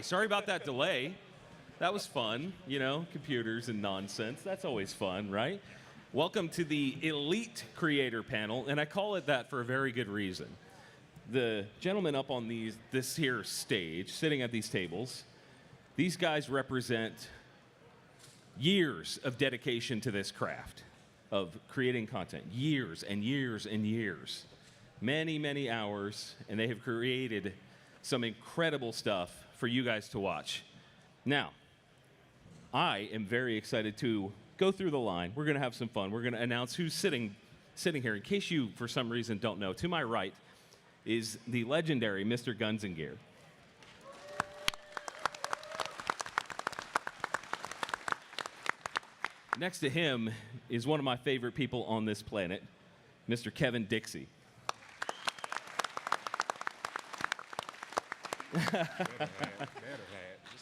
Sorry about that delay. That was fun, you know, computers and nonsense. That's always fun, right? Welcome to the Elite Creator Panel, and I call it that for a very good reason. The gentlemen up on this here stage, sitting at these tables, these guys represent years of dedication to this craft of creating content. Years and years and years. Many, many hours, and they have created some incredible stuff for you guys to watch. Now, I am very excited to go through the line. We're going to have some fun. We're going to announce who's sitting here. In case you, for some reason, don't know, to my right is the legendary Mr. Guncon Elite. Next to him is one of my favorite people on this planet, Mr. Kevin Dixie.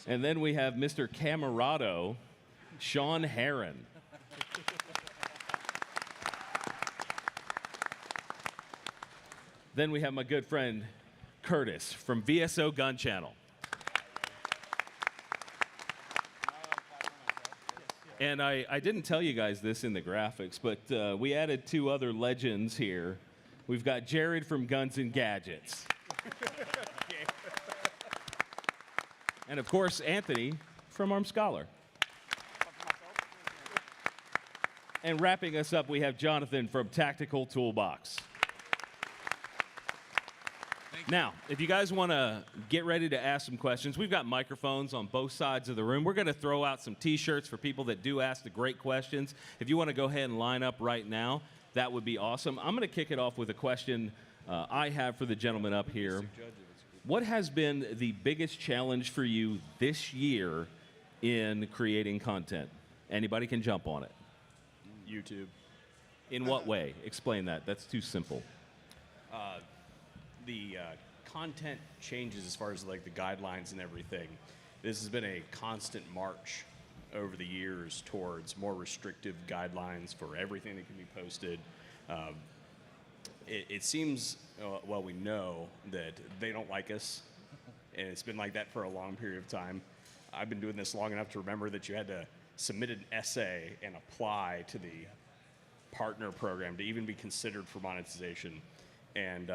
And then we have Mr. Camerado, Sean Heron. Then we have my good friend, Curtis, from VSO Gun Channel. And I didn't tell you guys this in the graphics, but we added two other legends here. We've got Jared from Guns and Gadgets. And of course, Anthony from Armed Scholar. And wrapping us up, we have Jonathan from Tactical Toolbox. Now, if you guys want to get ready to ask some questions, we've got microphones on both sides of the room. We're going to throw out some T-shirts for people that do ask the great questions. If you want to go ahead and line up right now, that would be awesome. I'm going to kick it off with a question I have for the gentleman up here. What has been the biggest challenge for you this year in creating content? Anybody can jump on it. YouTube. In what way? Explain that. That's too simple. The content changes as far as like the guidelines and everything. This has been a constant march over the years towards more restrictive guidelines for everything that can be posted. It seems, well, we know that they don't like us, and it's been like that for a long period of time. I've been doing this long enough to remember that you had to submit an essay and apply to the partner program to even be considered for monetization. And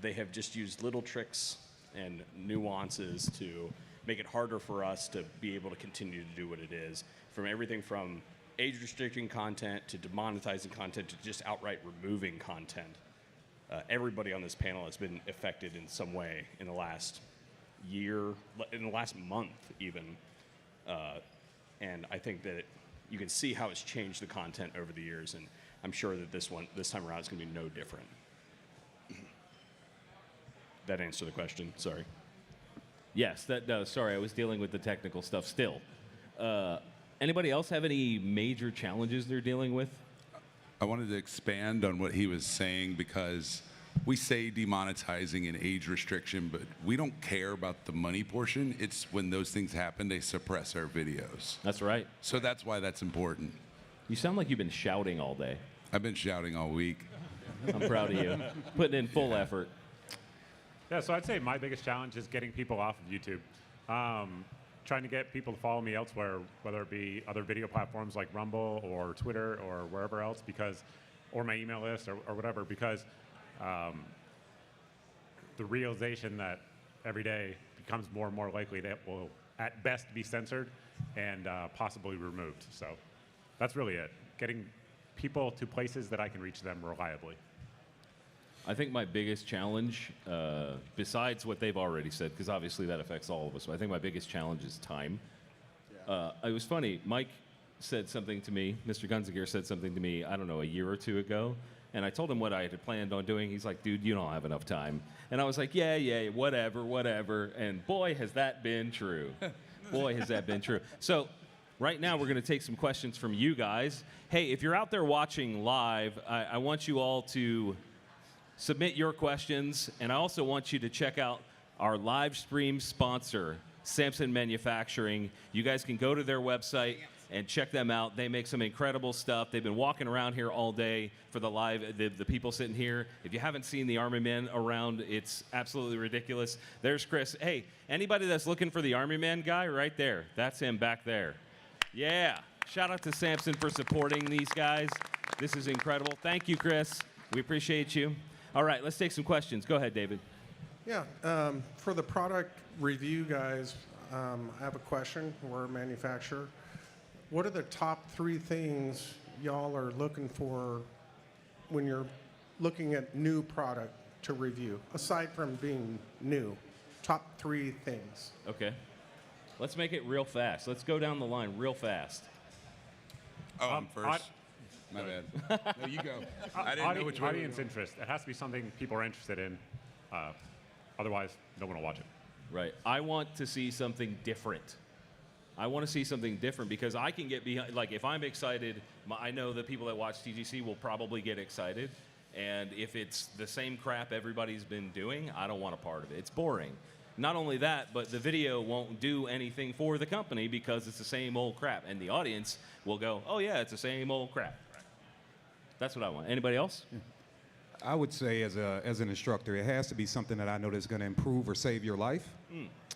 they have just used little tricks and nuances to make it harder for us to be able to continue to do what it is. From everything from age-restricting content to demonetizing content to just outright removing content. Everybody on this panel has been affected in some way in the last year, in the last month even. And I think that you can see how it's changed the content over the years, and I'm sure that this time around, it's going to be no different. That answered the question, sorry. Yes, that does. Sorry, I was dealing with the technical stuff still. Anybody else have any major challenges they're dealing with? I wanted to expand on what he was saying because we say demonetizing and age restriction, but we don't care about the money portion. It's when those things happen, they suppress our videos. That's right. So that's why that's important. You sound like you've been shouting all day. I've been shouting all week. I'm proud of you. Putting in full effort. Yeah, so I'd say my biggest challenge is getting people off of YouTube. Trying to get people to follow me elsewhere, whether it be other video platforms like Rumble or Twitter or wherever else, or my email list or whatever, because the realization that every day becomes more and more likely that will at best be censored and possibly removed. So that's really it, getting people to places that I can reach them reliably. I think my biggest challenge, besides what they've already said, because obviously that affects all of us, but I think my biggest challenge is time. It was funny, Mike said something to me, Mr. Guncon Elite said something to me, I don't know, a year or two ago, and I told him what I had planned on doing. He's like, dude, you don't have enough time. And I was like, yeah, whatever, and boy, has that been true. Boy, has that been true. So right now, we're going to take some questions from you guys. Hey, if you're out there watching live, I want you all to submit your questions, and I also want you to check out our live stream sponsor, Samson Manufacturing. You guys can go to their website and check them out. They make some incredible stuff. They've been walking around here all day for the live, the people sitting here. If you haven't seen the Army Men around, it's absolutely ridiculous. There's Chris. Hey, anybody that's looking for the Army Man guy, right there, that's him back there. Yeah. Shout out to Samson for supporting these guys. This is incredible. Thank you, Chris. We appreciate you. All right, let's take some questions. Go ahead, David. Yeah, for the product review guys, I have a question. We're a manufacturer. What are the top 3 things y'all are looking for when you're looking at new product to review, aside from being new? Top 3 things. Okay. Let's make it real fast. Let's go down the line real fast. Oh, I'm first. My bad. No, you go. I didn't know which way. Audience interest. It has to be something people are interested in. Otherwise, no one will watch it. Right. I want to see something different. I want to see something different because I can get behind, like if I'm excited, I know the people that watch TGC will probably get excited. And if it's the same crap everybody's been doing, I don't want a part of it. It's boring. Not only that, but the video won't do anything for the company because it's the same old crap. And the audience will go, oh yeah, it's the same old crap. That's what I want. Anybody else? I would say as an instructor, it has to be something that I know that's going to improve or save your life.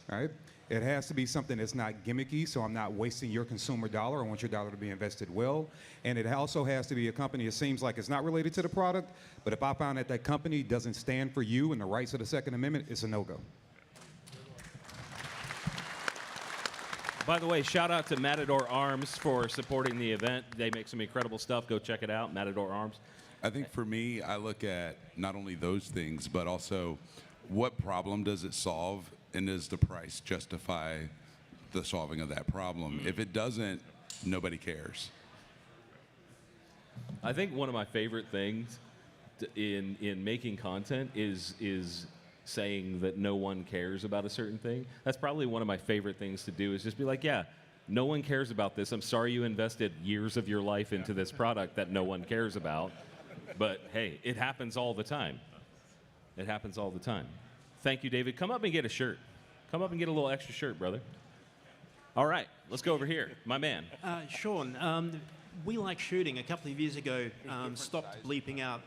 Right? It has to be something that's not gimmicky, so I'm not wasting your consumer dollar. I want your dollar to be invested well. And it also has to be a company that seems like it's not related to the product, but if I find that that company doesn't stand for you and the rights of the Second Amendment, it's a no-go. By the way, shout out to Matador Arms for supporting the event. They make some incredible stuff. Go check it out, Matador Arms. I think for me, I look at not only those things, but also what problem does it solve, and does the price justify the solving of that problem? If it doesn't, nobody cares. I think one of my favorite things in making content is saying that no one cares about a certain thing. That's probably one of my favorite things to do is just be like, yeah, no one cares about this. I'm sorry you invested years of your life into this product that no one cares about. But hey, it happens all the time. It happens all the time. Thank you, David. Come up and get a shirt. Come up and get a little extra shirt, brother. All right, let's go over here. My man. Sean, We Like Shooting a couple of years ago stopped bleeping out.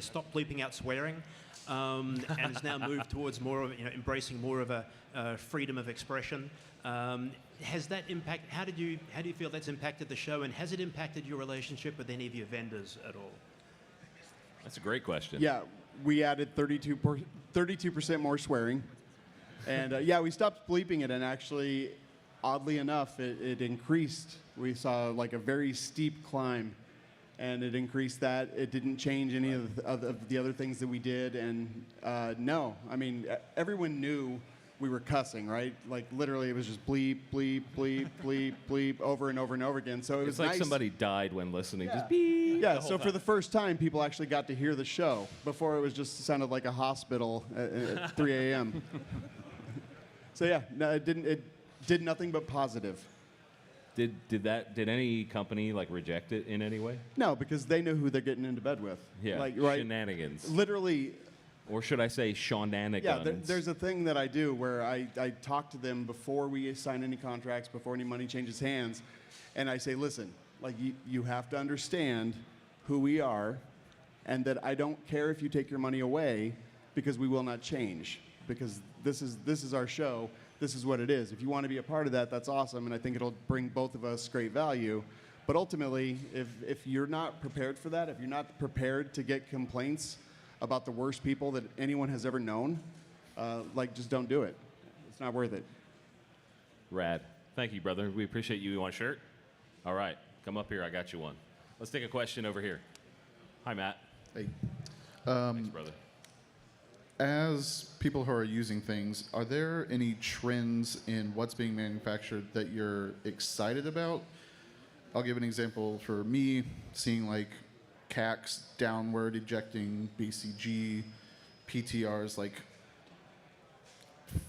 Stopped bleeping out swearing, and has now moved towards more of embracing more of a freedom of expression. Has that impact? How do you feel that's impacted the show, and has it impacted your relationship with any of your vendors at all? That's a great question. Yeah, we added 32% more swearing, and we stopped bleeping it, and actually, oddly enough, it increased. We saw like a very steep climb, and it increased that. It didn't change any of the other things that we did, and no, I mean everyone knew we were cussing, right? Like literally, it was just bleep, bleep, bleep, bleep, bleep, over and over and over again. So it was it's like nice. Somebody died when listening. Yeah. Just beep. Yeah. So for the first time, people actually got to hear the show. Before it was just sounded like a hospital at 3 a.m. So yeah, no, it didn't. It did nothing but positive. Did any company like reject it in any way? No, because they know who they're getting into bed with. Yeah. Like right. Shenanigans. Literally. Or should I say Seananigans? Yeah, there's a thing that I do where I talk to them before we sign any contracts, before any money changes hands, and I say, listen, like you have to understand who we are, and that I don't care if you take your money away, because we will not change, because this is our show, this is what it is. If you want to be a part of that, that's awesome, and I think it'll bring both of us great value. But ultimately, if you're not prepared for that, if you're not prepared to get complaints about the worst people that anyone has ever known, just don't do it. It's not worth it. Rad. Thank you, brother. We appreciate you. You want a shirt? All right. Come up here. I got you one. Let's take a question over here. Hi, Matt. Hey. Thanks, brother. As people who are using things, are there any trends in what's being manufactured that you're excited about? I'll give an example for me, seeing like CACs downward ejecting BCG, PTRs like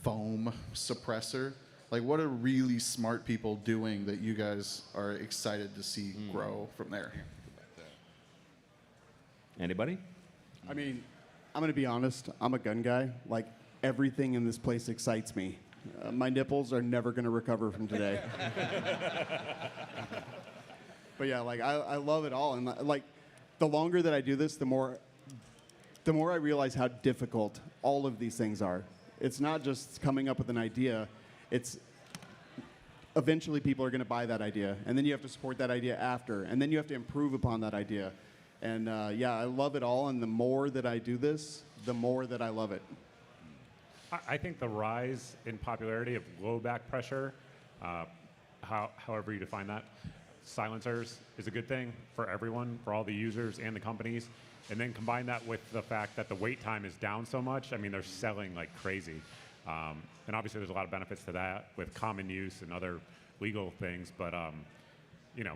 foam suppressor. Like, what are really smart people doing that you guys are excited to see grow from there? Anybody? I mean, I'm going to be honest. I'm a gun guy. Like, everything in this place excites me. My nipples are never going to recover from today. But yeah, like I love it all, and like the longer that I do this, the more I realize how difficult all of these things are. It's not just coming up with an idea; it's eventually people are going to buy that idea, and then you have to support that idea after, and then you have to improve upon that idea. And yeah, I love it all, and the more that I do this, the more that I love it. I think the rise in popularity of low back pressure, however you define that, silencers is a good thing for everyone, for all the users and the companies. And then combine that with the fact that the wait time is down so much. I mean, they're selling like crazy. And obviously there's a lot of benefits to that with common use and other legal things. But, you know,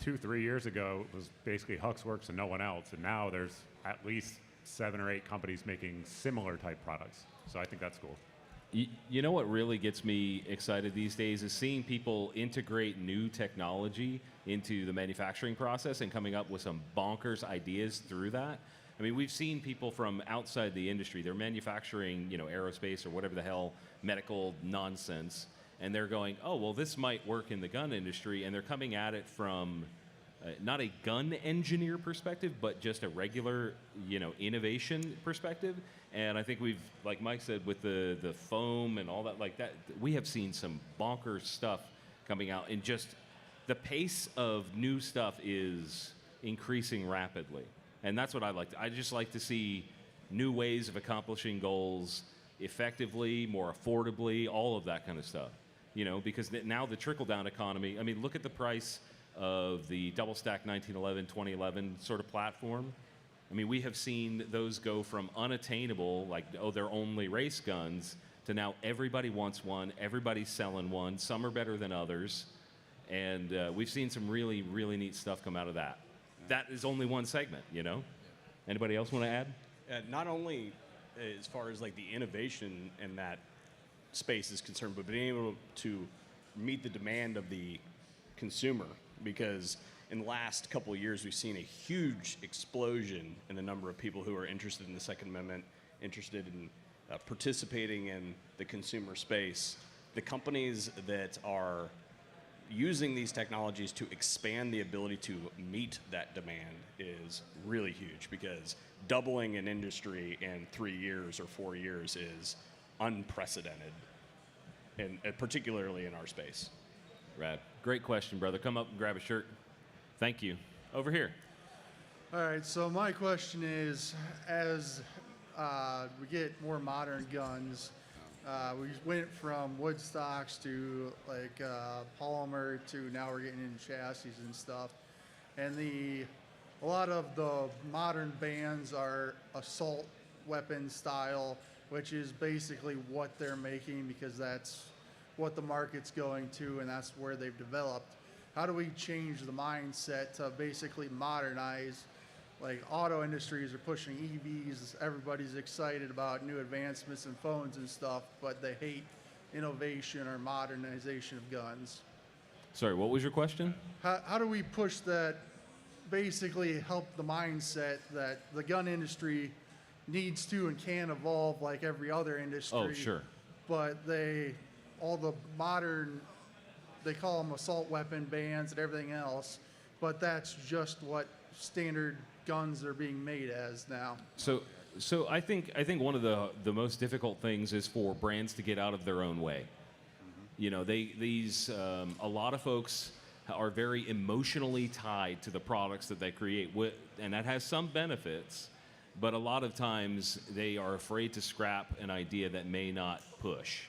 2-3 years ago, it was basically Huxworks and no one else. And now there's at least 7 or 8 companies making similar type products. So I think that's cool. You know what really gets me excited these days is seeing people integrate new technology into the manufacturing process and coming up with some bonkers ideas through that. I mean, we've seen people from outside the industry, they're manufacturing, you know, aerospace or whatever the hell, medical nonsense, and they're going, oh, well, this might work in the gun industry, and they're coming at it from not a gun engineer perspective, but just a regular, you know, innovation perspective. And I think we've, like Mike said, with the foam and all that, like that, we have seen some bonkers stuff coming out, and just the pace of new stuff is increasing rapidly. And that's what I like. I just like to see new ways of accomplishing goals effectively, more affordably, all of that kind of stuff. You know, because now the trickle-down economy, I mean, look at the price of the double-stack 1911, 2011 sort of platform. I mean, we have seen those go from unattainable, like, oh, they're only race guns, to now everybody wants one, everybody's selling one, some are better than others, and we've seen some really, really neat stuff come out of that. That is only one segment, you know? Anybody else want to add? Not only as far as like the innovation in that space is concerned, but being able to meet the demand of the consumer, because in the last couple of years, we've seen a huge explosion in the number of people who are interested in the Second Amendment, interested in participating in the consumer space. The companies that are using these technologies to expand the ability to meet that demand is really huge, because doubling an industry in 3 years or 4 years is unprecedented, and particularly in our space. Rad. Great question, brother. Come up and grab a shirt. Thank you. Over here. All right, so my question is, as we get more modern guns, we went from wood stocks to like polymer to now we're getting into chassis and stuff. And a lot of the modern bands are assault weapon style, which is basically what they're making because that's what the market's going to and that's where they've developed. How do we change the mindset to basically modernize? Like auto industries are pushing EVs, everybody's excited about new advancements in phones and stuff, but they hate innovation or modernization of guns. Sorry, what was your question? How do we push that, basically help the mindset that the gun industry needs to and can evolve like every other industry? Oh, sure. But all the modern, they call them assault weapon bans and everything else, but that's just what standard guns are being made as now. So I think one of the most difficult things is for brands to get out of their own way. You know, a lot of folks are very emotionally tied to the products that they create, and that has some benefits, but a lot of times they are afraid to scrap an idea that may not push,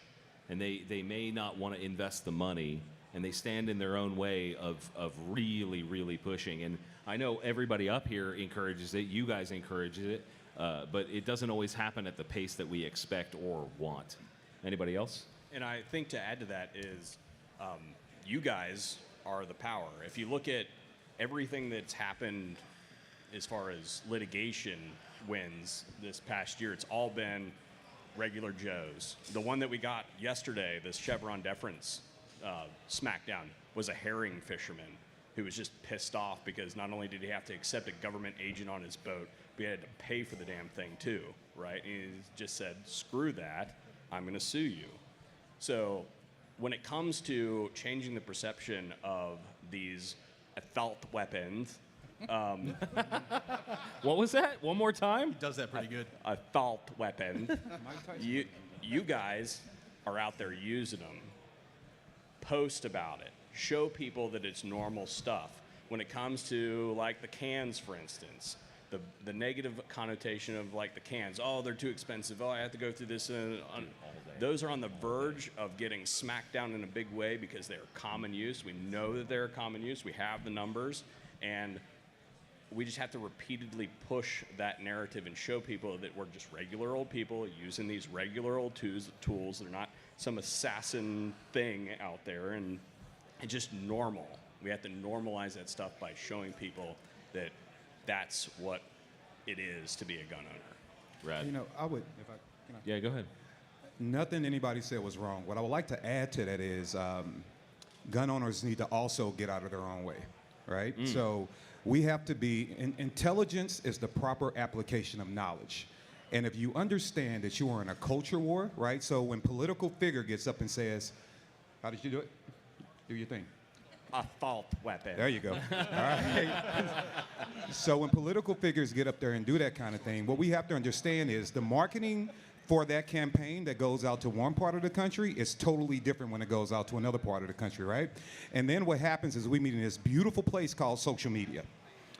and they may not want to invest the money, and they stand in their own way of really, really pushing. And I know everybody up here encourages it, you guys encourage it, but it doesn't always happen at the pace that we expect or want. Anybody else? And I think to add to that is you guys are the power. If you look at everything that's happened as far as litigation wins this past year, it's all been regular Joes. The one that we got yesterday, this Chevron deference smackdown, was a herring fisherman who was just pissed off because not only did he have to accept a government agent on his boat, but he had to pay for the damn thing too, right? And he just said, screw that, I'm going to sue you. So when it comes to changing the perception of these assault weapons, What was that? One more time? Does that pretty good. assault weapon, you guys are out there using them. Post about it. Show people that it's normal stuff. When it comes to like the cans, for instance, the negative connotation of like the cans. Oh, they're too expensive. Oh, I have to go through this. Those are on the verge of getting smacked down in a big way because they're common use. We know that they're common use. We have the numbers, and we just have to repeatedly push that narrative and show people that we're just regular old people using these regular old tools. They're not some assassin thing out there, and it's just normal. We have to normalize that stuff by showing people that that's what it is to be a gun owner. Rad. You know, I would, if I, can I? Yeah, go ahead. Nothing anybody said was wrong. What I would like to add to that is gun owners need to also get out of their own way, right? So we have to be, intelligence is the proper application of knowledge. And if you understand that you are in a culture war, right? So when political figure gets up and says, how did you do it? Do your thing. Assault weapon. There you go. All right. So when political figures get up there and do that kind of thing, what we have to understand is the marketing for that campaign that goes out to one part of the country is totally different when it goes out to another part of the country, right? And then what happens is we meet in this beautiful place called social media,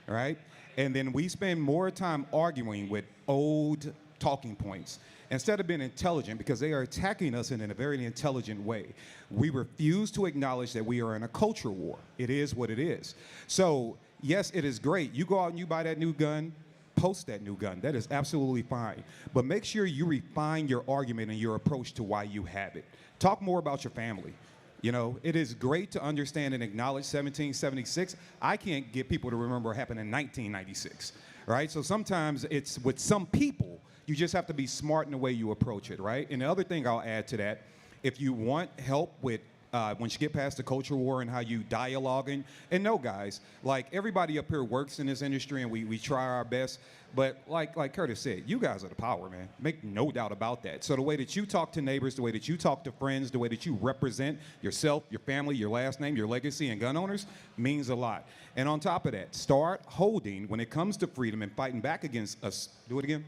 right? And then we spend more time arguing with old talking points instead of being intelligent, because they are attacking us in a very intelligent way. We refuse to acknowledge that we are in a culture war. It is what it is. So yes, it is great. You go out and you buy that new gun, post that new gun. That is absolutely fine. But make sure you refine your argument and your approach to why you have it. Talk more about your family. You know, it is great to understand and acknowledge 1776. I can't get people to remember what happened in 1996, right? So sometimes it's with some people, you just have to be smart in the way you approach it, right? And the other thing I'll add to that, if you want help with once you get past the culture war and how you dialoguing, and no, guys, like everybody up here works in this industry and we try our best, but like Curtis said, you guys are the power, man. Make no doubt about that. So the way that you talk to neighbors, the way that you talk to friends, the way that you represent yourself, your family, your last name, your legacy, and gun owners means a lot. And on top of that, start holding, when it comes to freedom and fighting back against us, do it again,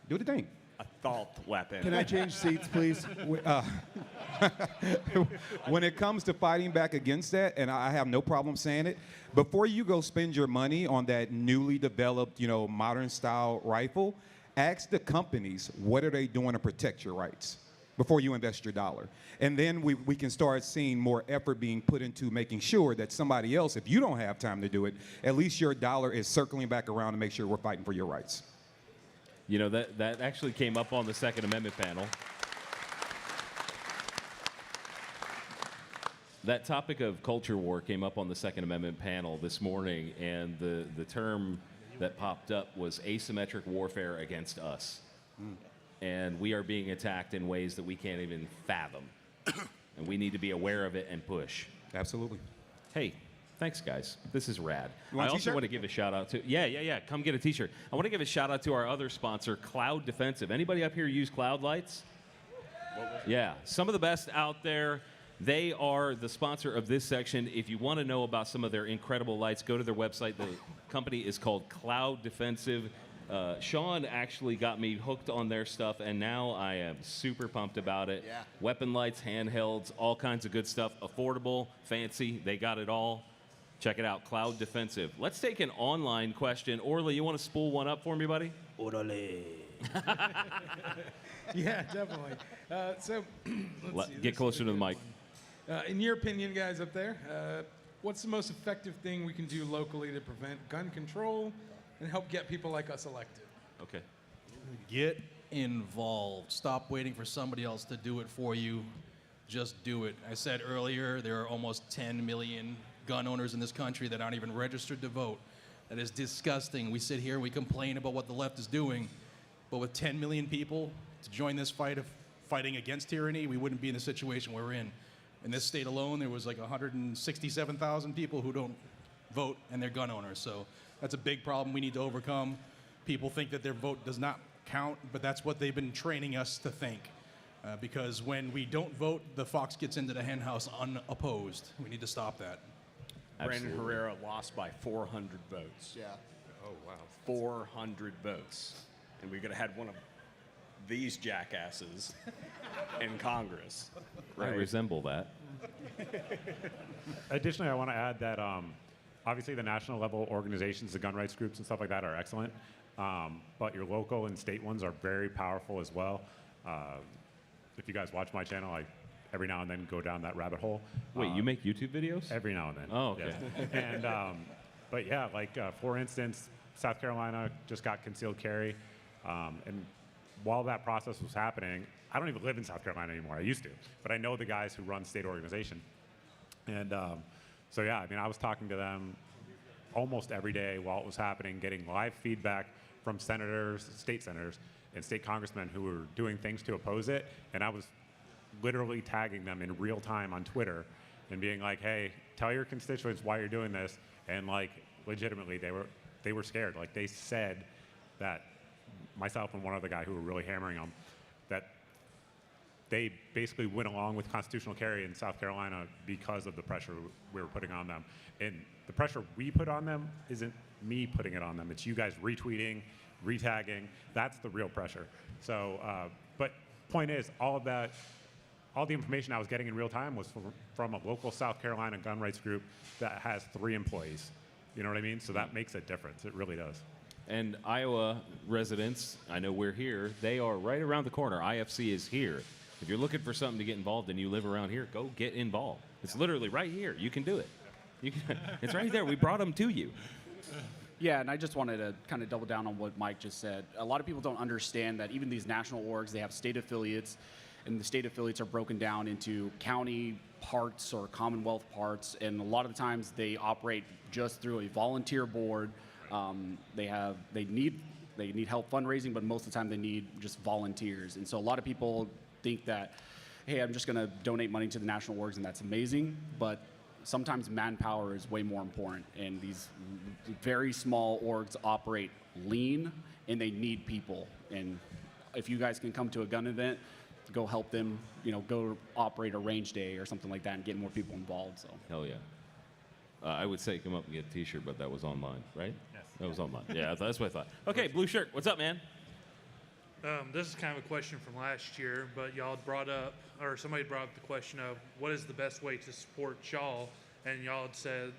do the thing. Assault weapon. Can I change seats, please? When it comes to fighting back against that, and I have no problem saying it, before you go spend your money on that newly developed, you know, modern style rifle, ask the companies what are they doing to protect your rights before you invest your dollar. And then we can start seeing more effort being put into making sure that somebody else, if you don't have time to do it, at least your dollar is circling back around to make sure we're fighting for your rights. You know, that actually came up on the Second Amendment panel. That topic of culture war came up on the Second Amendment panel this morning, and the term that popped up was asymmetric warfare against us. And we are being attacked in ways that we can't even fathom. And we need to be aware of it and push. Absolutely. Hey, thanks, guys. This is rad. You want I a also t-shirt? want to give a shout out to, yeah. Come get a t-shirt. I want to give a shout out to our other sponsor, Cloud Defensive. Anybody up here use Cloud Lights? Yeah, some of the best out there. They are the sponsor of this section. If you want to know about some of their incredible lights, go to their website. The company is called Cloud Defensive. Sean actually got me hooked on their stuff, and now I am super pumped about it. Yeah. Weapon lights, handhelds, all kinds of good stuff. Affordable, fancy, they got it all. Check it out, Cloud Defensive. Let's take an online question. Orly, you want to spool one up for me, buddy? Orale. Yeah, definitely. Let's see, Get this closer is a to the good mic. one. In your opinion, guys up there, what's the most effective thing we can do locally to prevent gun control and help get people like us elected? Okay. Get involved. Stop waiting for somebody else to do it for you. Just do it. I said earlier, there are almost 10 million gun owners in this country that aren't even registered to vote. That is disgusting. We sit here and we complain about what the left is doing, but with 10 million people to join this fight of fighting against tyranny, we wouldn't be in the situation we're in. In this state alone, there was like 167,000 people who don't vote and they're gun owners. So that's a big problem we need to overcome. People think that their vote does not count, but that's what they've been training us to think. Because when we don't vote, the fox gets into the henhouse unopposed. We need to stop that. Brandon Absolutely. Herrera lost by 400 votes. Yeah. Oh, wow. 400 votes. And we could have had one of these jackasses in Congress. I resemble that. Additionally, I want to add that obviously the national level organizations, the gun rights groups and stuff like that are excellent, but your local and state ones are very powerful as well. If you guys watch my channel, I every now and then go down that rabbit hole. Wait, you make YouTube videos? Every now and then. Oh, okay. Yes. And but yeah, like for instance, South Carolina just got concealed carry, and while that process was happening, I don't even live in South Carolina anymore. I used to, but I know the guys who run state organization, and so yeah, I mean, I was talking to them almost every day while it was happening, getting live feedback from senators, state senators, and state congressmen who were doing things to oppose it, and I was literally tagging them in real time on Twitter and being like, hey, tell your constituents why you're doing this. And like legitimately they were scared. Like they said that myself and one other guy who were really hammering them, that they basically went along with constitutional carry in South Carolina because of the pressure we were putting on them. And the pressure we put on them isn't me putting it on them. It's you guys retweeting, retagging. That's the real pressure. So, but point is, all of that, all the information I was getting in real time was from a local South Carolina gun rights group that has 3 employees. You know what I mean? So that makes a difference. It really does. And Iowa residents, I know we're here, they are right around the corner. IFC is here. If you're looking for something to get involved and you live around here, go get involved. It's literally right here. You can do it. It's right there. We brought them to you. Yeah, and I just wanted to kind of double down on what Mike just said. A lot of people don't understand that even these national orgs, they have state affiliates, and the state affiliates are broken down into county parts or Commonwealth parts, and a lot of the times they operate just through a volunteer board. They need help fundraising, but most of the time they need just volunteers. And so a lot of people think that, hey, I'm just going to donate money to the national orgs, and that's amazing, but sometimes manpower is way more important, and these very small orgs operate lean, and they need people. And if you guys can come to a gun event, go help them, go operate a range day or something like that and get more people involved. So. Hell yeah. I would say come up and get a t-shirt, but that was online, right? Yes. That was online. Yeah, that's what I thought. Okay, blue shirt. What's up, man? This is kind of a question from last year, but y'all had brought up, or somebody brought up the question of what is the best way to support y'all, and y'all had said,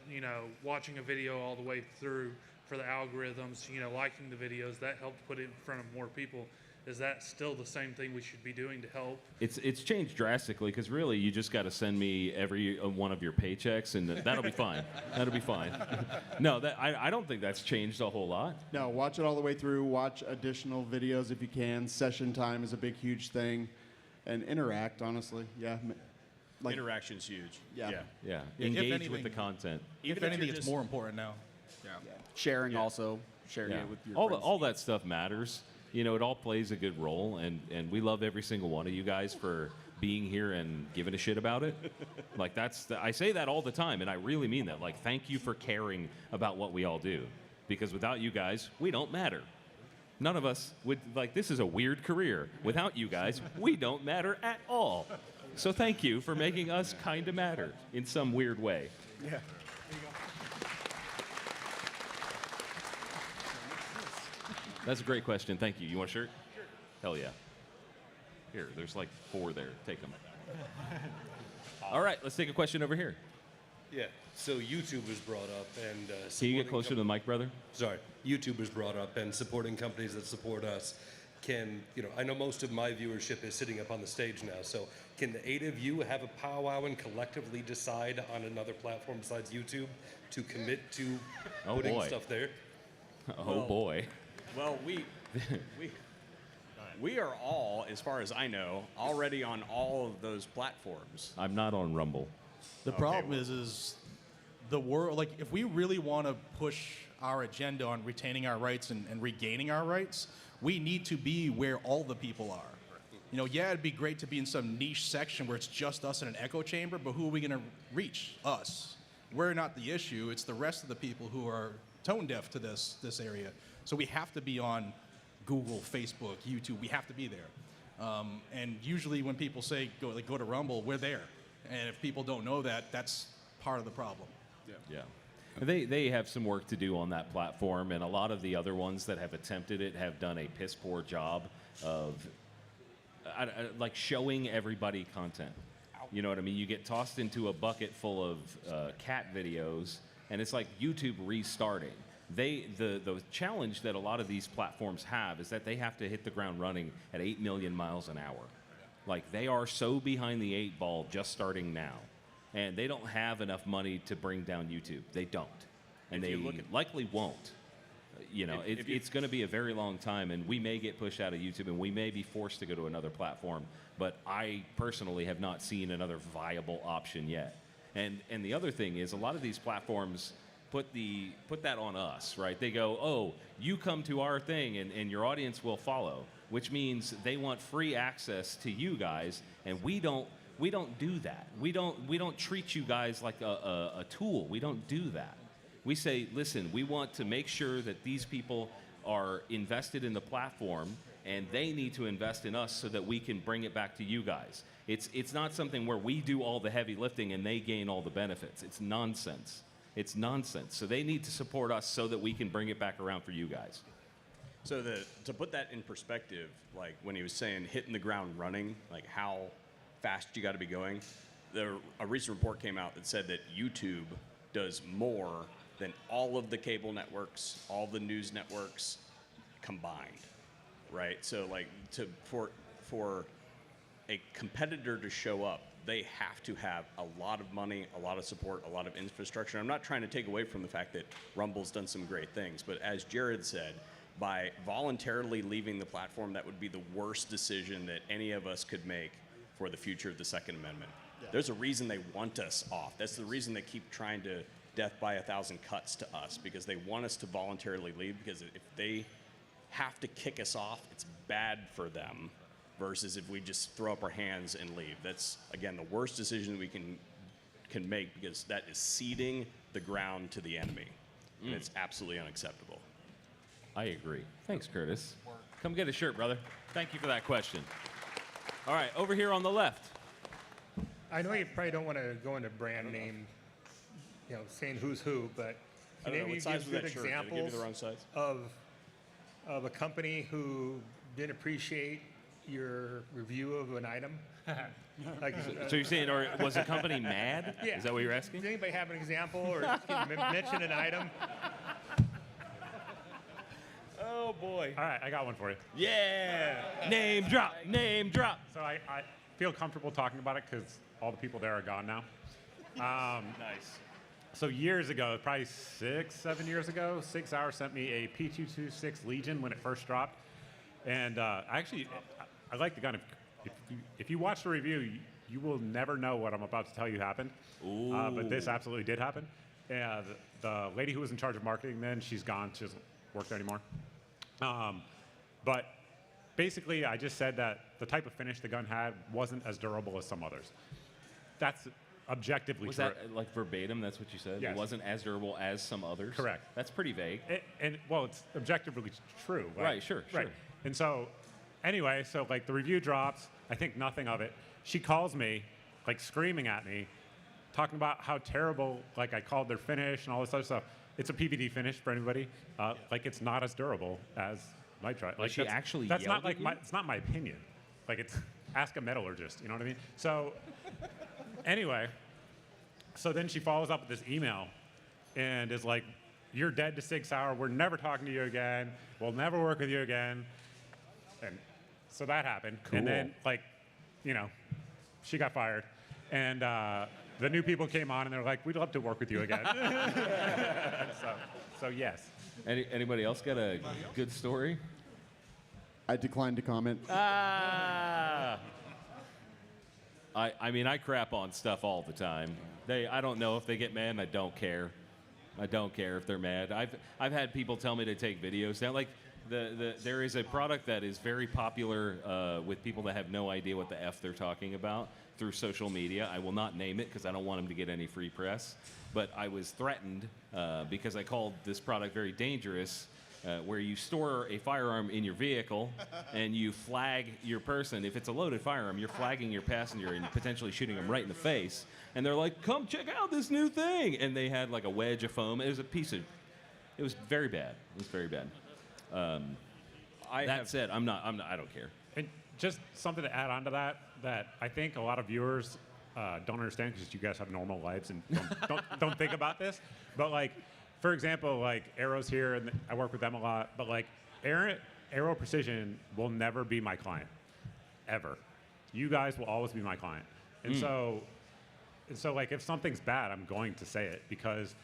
watching a video all the way through for the algorithms, liking the videos, that helped put it in front of more people. Is that still the same thing we should be doing to help? It's changed drastically because really you just got to send me every one of your paychecks and that'll be fine. That'll be fine. No, I don't think that's changed a whole lot. No, watch it all the way through. Watch additional videos if you can. Session time is a big, huge thing. And interact, honestly. Yeah. Interaction's huge. Yeah. Yeah. If Engage anything- with the content. If anything, it's more important now. Sharing also. Sharing Yeah. it with your all friends. all that stuff matters. It all plays a good role, and we love every single one of you guys for being here and giving a shit about it. Like I say that all the time, and I really mean that. Like, thank you for caring about what we all do, because without you guys, we don't matter. None of us would, this is a weird career. Without you guys, we don't matter at all. So thank you for making us kind of matter in some weird way. Yeah. That's a great question. Thank you. You want a shirt? Sure. Hell yeah. Here, there's 4 there. Take them. All right, let's take a question over here. Yeah. So YouTube was brought up, and Can you get closer to the mic, brother? Sorry. YouTube was brought up, and supporting companies that support us can, I know most of my viewership is sitting up on the stage now. So can the 8 of you have a powwow and collectively decide on another platform besides YouTube to commit to putting boy. stuff there? Oh boy. Well, we are all, as far as I know, already on all of those platforms. I'm not on Rumble. The problem is the world, if we really want to push our agenda on retaining our rights and regaining our rights, we need to be where all the people are. Yeah, it'd be great to be in some niche section where it's just us in an echo chamber, but who are we going to reach? Us. We're not the issue. It's the rest of the people who are tone deaf to this area. So we have to be on Google, Facebook, YouTube. We have to be there. And usually when people say go to Rumble, we're there. And if people don't know that, that's part of the problem. Yeah. They have some work to do on that platform, and a lot of the other ones that have attempted it have done a piss poor job of like showing everybody content. You know what I mean? You get tossed into a bucket full of cat videos, and it's like YouTube restarting. The challenge that a lot of these platforms have is that they have to hit the ground running at 8 million miles an hour. Like, they are so behind the 8 ball just starting now. And they don't have enough money to bring down YouTube. They don't. And they likely won't. You know, it's going to be a very long time, and we may get pushed out of YouTube, and we may be forced to go to another platform. But I personally have not seen another viable option yet. And the other thing is, a lot of these platforms put that on us, right? They go, oh, you come to our thing, and your audience will follow, which means they want free access to you guys, and we don't do that. We don't treat you guys like a tool. We don't do that. We say, listen, we want to make sure that these people are invested in the platform, and they need to invest in us so that we can bring it back to you guys. It's not something where we do all the heavy lifting and they gain all the benefits. It's nonsense. It's nonsense. So they need to support us so that we can bring it back around for you guys. So to put that in perspective, like when he was saying hitting the ground running, like how fast you got to be going, a recent report came out that said that YouTube does more than all of the cable networks, all the news networks combined, right? So like for a competitor to show up, they have to have a lot of money, a lot of support, a lot of infrastructure. I'm not trying to take away from the fact that Rumble's done some great things, but as Jared said, by voluntarily leaving the platform, that would be the worst decision that any of us could make for the future of the Second Amendment. Yeah. There's a reason they want us off. That's the reason they keep trying to death by 1,000 cuts to us, because they want us to voluntarily leave, because if they have to kick us off, it's bad for them, versus if we just throw up our hands and leave. That's, again, the worst decision we can make, because that is ceding the ground to the enemy. And it's absolutely unacceptable. I agree. Thanks, Curtis. Come get a shirt, brother. Thank you for that question. All right, over here on the left. I know you probably don't want to go into brand name, saying who's who, but maybe you give good examples of a company who didn't appreciate your review of an item. So you're saying, or was the company mad? Yeah. Is that what you're asking? Does anybody have an example, or can you mention an item? Oh, boy. All right, I got one for you. Yeah. Name drop. Name drop. So I feel comfortable talking about it because all the people there are gone now. Nice. So years ago, probably 6-7 years ago, 6 Hour sent me a P226 Legion when it first dropped. And I like the gun. If you watch the review, you will never know what I'm about to tell you happened. But this absolutely did happen. And the lady who was in charge of marketing then, she's gone. She doesn't work there anymore. But basically, I just said that the type of finish the gun had wasn't as durable as some others. That's objectively was true. Was that like verbatim? That's what you said? Yes. It wasn't as durable as some others? Correct. That's pretty vague. Well, it's objectively true. Right, sure. And so, anyway, like the review drops. I think nothing of it. She calls me, like screaming at me, talking about how terrible, like I called their finish and all this other stuff. It's a PVD finish for anybody. Like it's not as durable as nitride. Like she actually that's yelled not like at you? it's not my opinion. Like it's ask a metallurgist. You know what I mean? So anyway, so then she follows up with this email, and is like, "You're dead to 6 Hour. We're never talking to you again. We'll never work with you again." And so that happened. Cool. And then she got fired, and. The new people came on, and they're like, "We'd love to work with you again." so yes. Anybody else got a good story? I declined to comment. I mean, I crap on stuff all the time. I don't know if they get mad, and I don't care. I don't care if they're mad. I've had people tell me to take videos down. Like there is a product that is very popular with people that have no idea what the F they're talking about through social media. I will not name it because I don't want them to get any free press. But I was threatened because I called this product very dangerous where you store a firearm in your vehicle and you flag your person. If it's a loaded firearm, you're flagging your passenger and potentially shooting them right in the face. And they're like, "Come check out this new thing!" And they had like a wedge of foam. It was a piece of. It was very bad. It was very bad. That said, I don't care. And just something to add on to that I think a lot of viewers don't understand because you guys have normal lives and don't think about this. But like, for example, like Arrow's here and I work with them a lot. But like, Arrow Precision will never be my client, ever. You guys will always be my client. And so like, if something's bad, I'm going to say it because,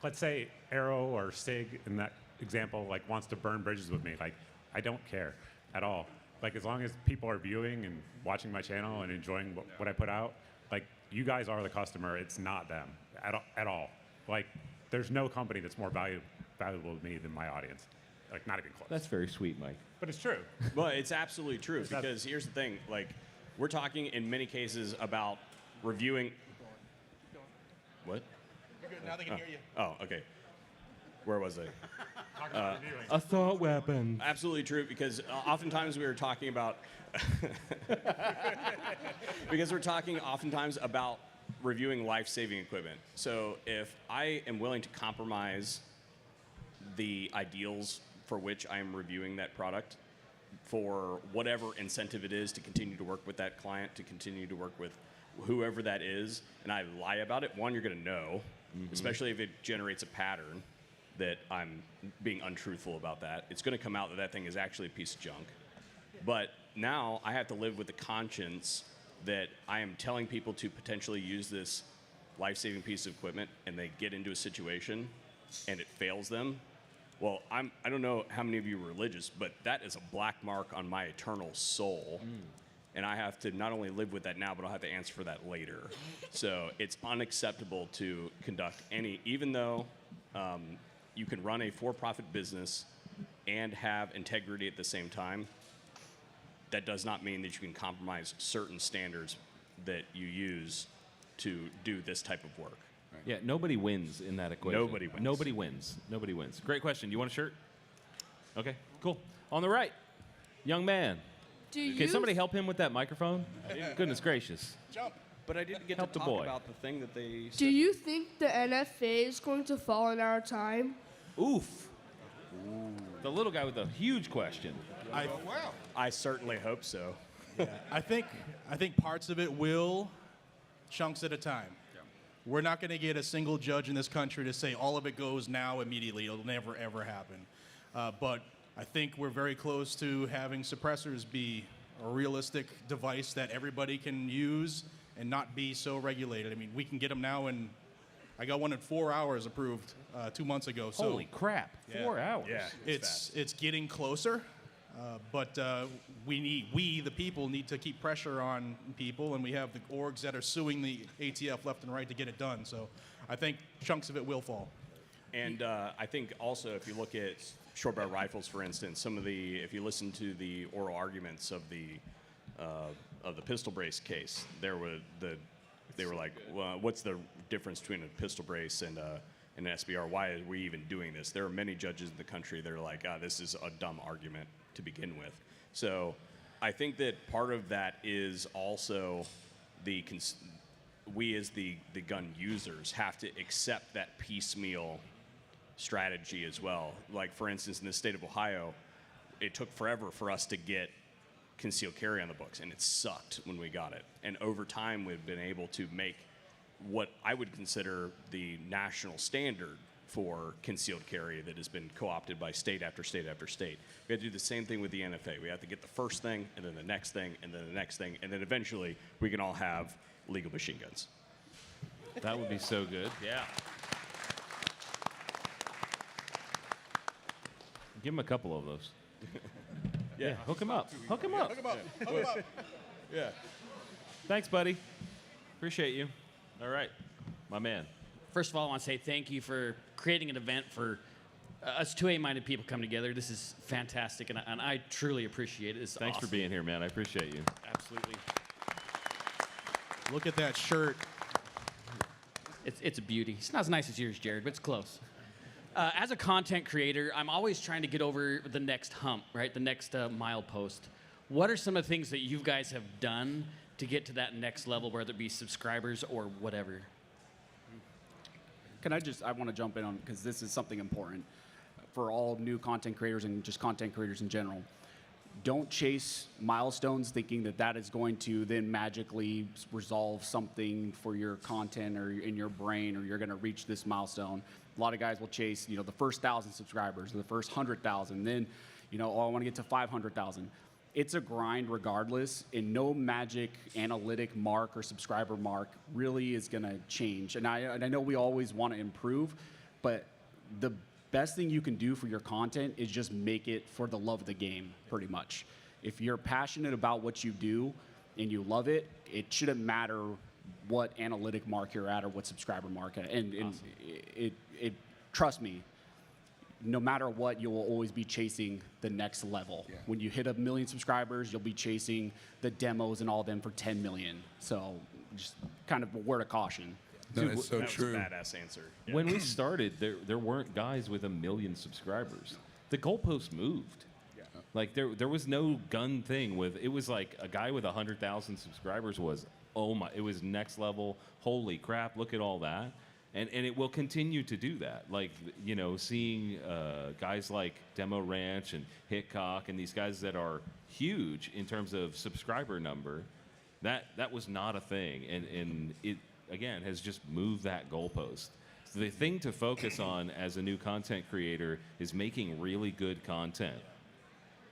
let's say Arrow or Sig in that example like wants to burn bridges with me. Like, I don't care at all. Like, as long as people are viewing and watching my channel and enjoying what I put out, like, you guys are the customer. It's not them at all. Like, there's no company that's more valuable to me than my audience. Like, not even close. That's very sweet, Mike. But it's true. Well, it's absolutely true because here's the thing. Like, we're talking in many cases about reviewing. What? You're good. Now they can hear you. Oh, okay. Where was I? Assault weapon. Absolutely true, because oftentimes we were talking about reviewing life-saving equipment. So if I am willing to compromise the ideals for which I am reviewing that product for whatever incentive it is to continue to work with that client, to continue to work with whoever that is, and I lie about it, one, you're going to know, especially if it generates a pattern that I'm being untruthful about that. It's going to come out that that thing is actually a piece of junk. But now I have to live with the conscience that I am telling people to potentially use this life-saving piece of equipment and they get into a situation and it fails them. Well, I don't know how many of you are religious, but that is a black mark on my eternal soul. And I have to not only live with that now, but I'll have to answer for that later. So it's unacceptable to conduct even though you can run a for-profit business and have integrity at the same time, that does not mean that you can compromise certain standards that you use to do this type of work. Yeah, nobody wins in that equation. Nobody wins. Nobody wins. Nobody wins. Great question. You want a shirt? Okay, cool. On the right, young man. Can somebody help him with that microphone? Goodness gracious. Jump. But I didn't get Help to the talk boy. about the thing that they said. Do you think the NFA is going to fall in our time? Oof. The little guy with the huge question. I certainly hope so. Yeah, I think parts of it will, chunks at a time. We're not going to get a single judge in this country to say all of it goes now immediately. It'll never, ever happen. But I think we're very close to having suppressors be a realistic device that everybody can use and not be so regulated. I mean, we can get them now, and I got one in 4 hours approved 2 months ago. So Holy crap, 4 hours. Yeah, it's getting closer, but we the people need to keep pressure on people, and we have the orgs that are suing the ATF left and right to get it done. So I think chunks of it will fall. And I think also if you look at short barrel rifles, for instance, if you listen to the oral arguments of the pistol brace case, they were like, well, what's the difference between a pistol brace and an SBR? Why are we even doing this? There are many judges in the country that are like, this is a dumb argument to begin with. So I think that part of that is also we as the gun users have to accept that piecemeal strategy as well. Like, for instance, in the state of Ohio, it took forever for us to get concealed carry on the books, and it sucked when we got it. And over time, we've been able to make what I would consider the national standard for concealed carry that has been co-opted by state after state after state. We have to do the same thing with the NFA. We have to get the first thing, and then the next thing, and then the next thing, and then eventually we can all have legal machine guns. That would be so good. Yeah. Give him a couple of those. Yeah, hook him up. Hook him up. Hook 'em up. Hook 'em up. Yeah. Thanks, buddy. Appreciate you. All right, my man. First of all, I want to say thank you for creating an event for us 2A-minded people come together. This is fantastic, and I truly appreciate it. It's Thanks awesome. for being here, man. I appreciate you. Absolutely. Look at that shirt. It's a beauty. It's not as nice as yours, Jared, but it's close. As a content creator, I'm always trying to get over the next hump, right? The next milepost. What are some of the things that you guys have done to get to that next level, whether it be subscribers or whatever? I want to jump in on, because this is something important for all new content creators and just content creators in general. Don't chase milestones thinking that that is going to then magically resolve something for your content or in your brain, or you're going to reach this milestone. A lot of guys will chase, the first 1,000 subscribers, or the first 100,000, then, I want to get to 500,000. It's a grind regardless, and no magic analytic mark or subscriber mark really is going to change. And I know we always want to improve, but the best thing you can do for your content is just make it for the love of the game, pretty much. If you're passionate about what you do and you love it, it shouldn't matter what analytic mark you're at or what subscriber mark. And awesome. it trust me, no matter what, you will always be chasing the next level. Yeah. When you hit 1 million subscribers, you'll be chasing the demos and all of them for 10 million. So just kind of a word of caution. No, it's so that true. Was a badass answer. Yeah. When we started, there weren't guys with 1 million subscribers. The goalpost moved. Yeah. Like there was no gun thing with, it was like a guy with 100,000 subscribers was, it was next level. Holy crap, look at all that. And it will continue to do that. Like, seeing guys like Demo Ranch and Hitcock and these guys that are huge in terms of subscriber number, that was not a thing. And it, again, has just moved that goalpost. So the thing to focus on as a new content creator is making really good content.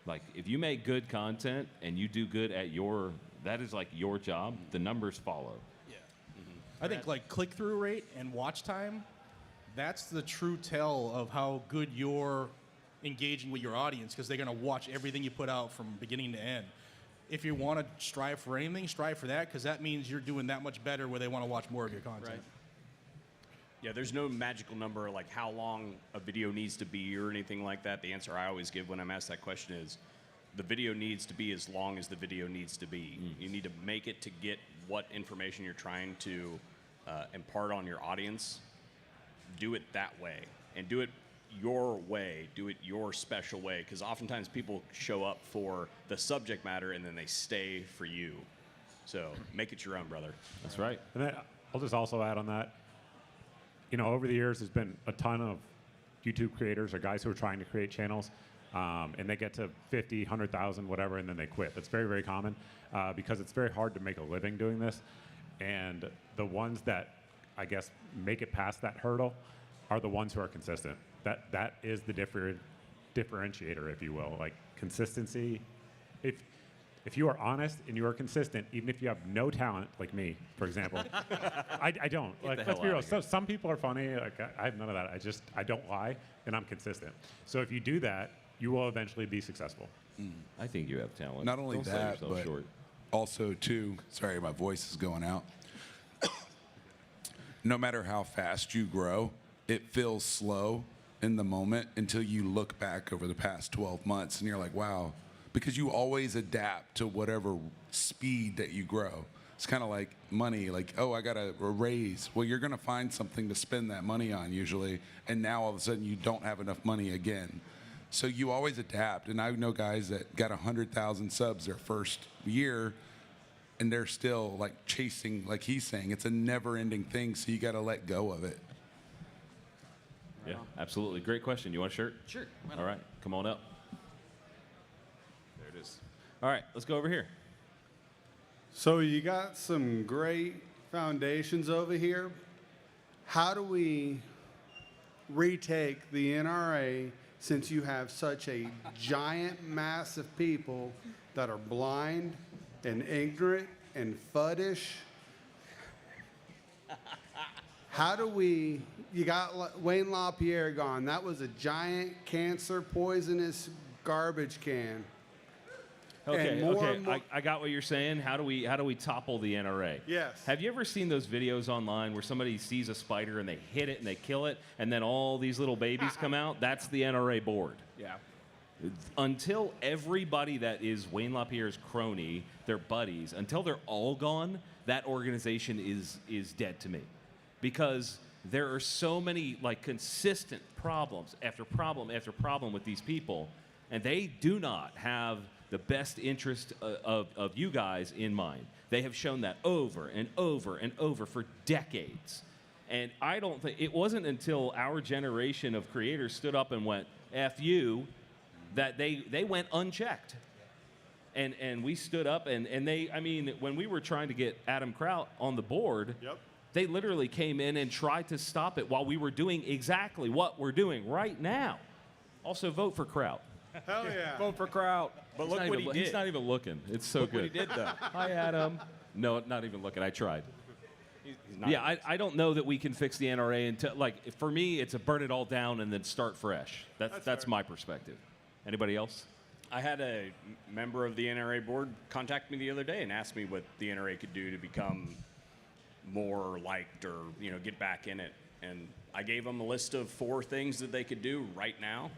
Like, if you make good content and you do good at that is like your job, the numbers follow. I think like click-through rate and watch time, that's the true tell of how good you're engaging with your audience, because they're going to watch everything you put out from beginning to end. If you want to strive for anything, strive for that, because that means you're doing that much better where they want to watch more of your content. Right. Yeah, there's no magical number like how long a video needs to be or anything like that. The answer I always give when I'm asked that question is, the video needs to be as long as the video needs to be. You need to make it to get what information you're trying to impart on your audience. Do it that way, and do it your way. Do it your special way, because oftentimes people show up for the subject matter and then they stay for you. So make it your own, brother. That's right. And then I'll just also add on that, over the years, there's been a ton of YouTube creators or guys who are trying to create channels, and they get to 50, 100,000, whatever, and then they quit. That's very, very common because it's very hard to make a living doing this. And the ones that, I guess, make it past that hurdle are the ones who are consistent. That is the differentiator, if you will. Like, consistency. If you are honest and you are consistent, even if you have no talent, like me, for example, I don't. Like, let's be real. So, some people are funny. Like, I have none of that. I don't lie, and I'm consistent. So if you do that, you will eventually be successful. I think you have talent. Not only Don't sell that, yourself but short. also too, sorry, my voice is going out. No matter how fast you grow, it feels slow in the moment until you look back over the past 12 months and you're like, wow, because you always adapt to whatever speed that you grow. It's kind of like money, like, oh, I got a raise. Well, you're going to find something to spend that money on usually, and now all of a sudden you don't have enough money again. So you always adapt, and I know guys that got 100,000 subs their first year, and they're still like chasing, like he's saying, it's a never-ending thing, so you got to let go of it. Yeah, absolutely. Great question. You want a shirt? Sure. All right, come on up. There it is. All right, let's go over here. So you got some great foundations over here. How do we retake the NRA since you have such a giant mass of people that are blind and ignorant and fuddish? How do we, you got Wayne LaPierre gone. That was a giant cancer poisonous garbage can. Okay, and okay. and more, I got what you're saying. How do we topple the NRA? Yes. Have you ever seen those videos online where somebody sees a spider and they hit it and they kill it, and then all these little babies come out? That's the NRA board. Yeah. Until everybody that is Wayne LaPierre's crony, their buddies, until they're all gone, that organization is dead to me. Because there are so many like consistent problems after problem after problem with these people, and they do not have the best interest of you guys in mind. They have shown that over and over and over for decades. And I don't think it wasn't until our generation of creators stood up and went, F you, that they went unchecked. And we stood up and they, I mean, when we were trying to get Adam Kraut on the board, they literally came in and tried to stop it while we were doing exactly what we're doing right now. Also, vote for Kraut. Hell yeah. Vote for Kraut. But He's look not what even, he did. He's not even looking. It's so Look good. what he did, though. Hi, Adam. No, not even looking. I tried. He's not Yeah, I don't know that we can fix the NRA until, like, for me, it's a burn it all down and then start fresh. That's my perspective. Anybody else? I had a member of the NRA board contact me the other day and ask me what the NRA could do to become more liked or, you know, get back in it. And I gave them a list of 4 things that they could do right now.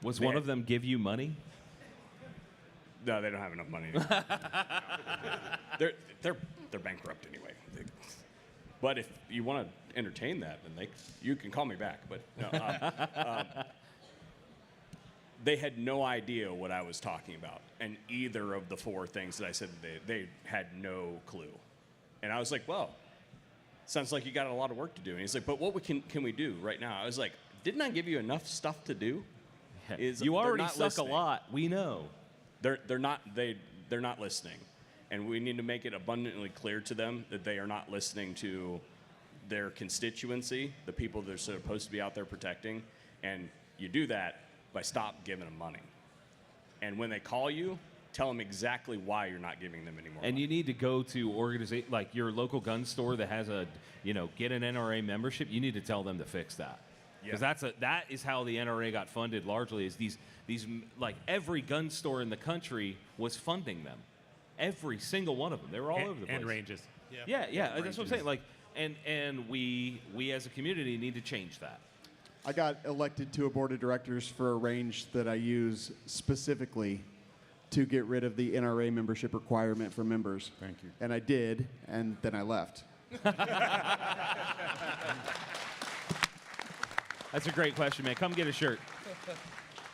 Was one of them give you money? No, they don't have enough money. They're bankrupt anyway. But if you want to entertain that, then you can call me back. But no, they had no idea what I was talking about, and either of the 4 things that I said they had no clue. And I was like, well, sounds like you got a lot of work to do. And he's like, but what can we do right now? I was like, didn't I give you enough stuff to do? You already suck a lot. We know. They're not listening, and we need to make it abundantly clear to them that they are not listening to their constituency, the people they're supposed to be out there protecting. And you do that by stop giving them money. And when they call you, tell them exactly why you're not giving them any more And money. you need to go to organization like your local gun store that has a, get an NRA membership. You need to tell them to fix that. Because that is how the NRA got funded largely, is these like every gun store in the country was funding them. Every single one of them. They were all over the place. And ranges. Yeah, that's what I'm saying. Like, and we as a community need to change that. I got elected to a board of directors for a range that I use specifically to get rid of the NRA membership requirement for members. Thank you. And I did, and then I left. That's a great question, man. Come get a shirt.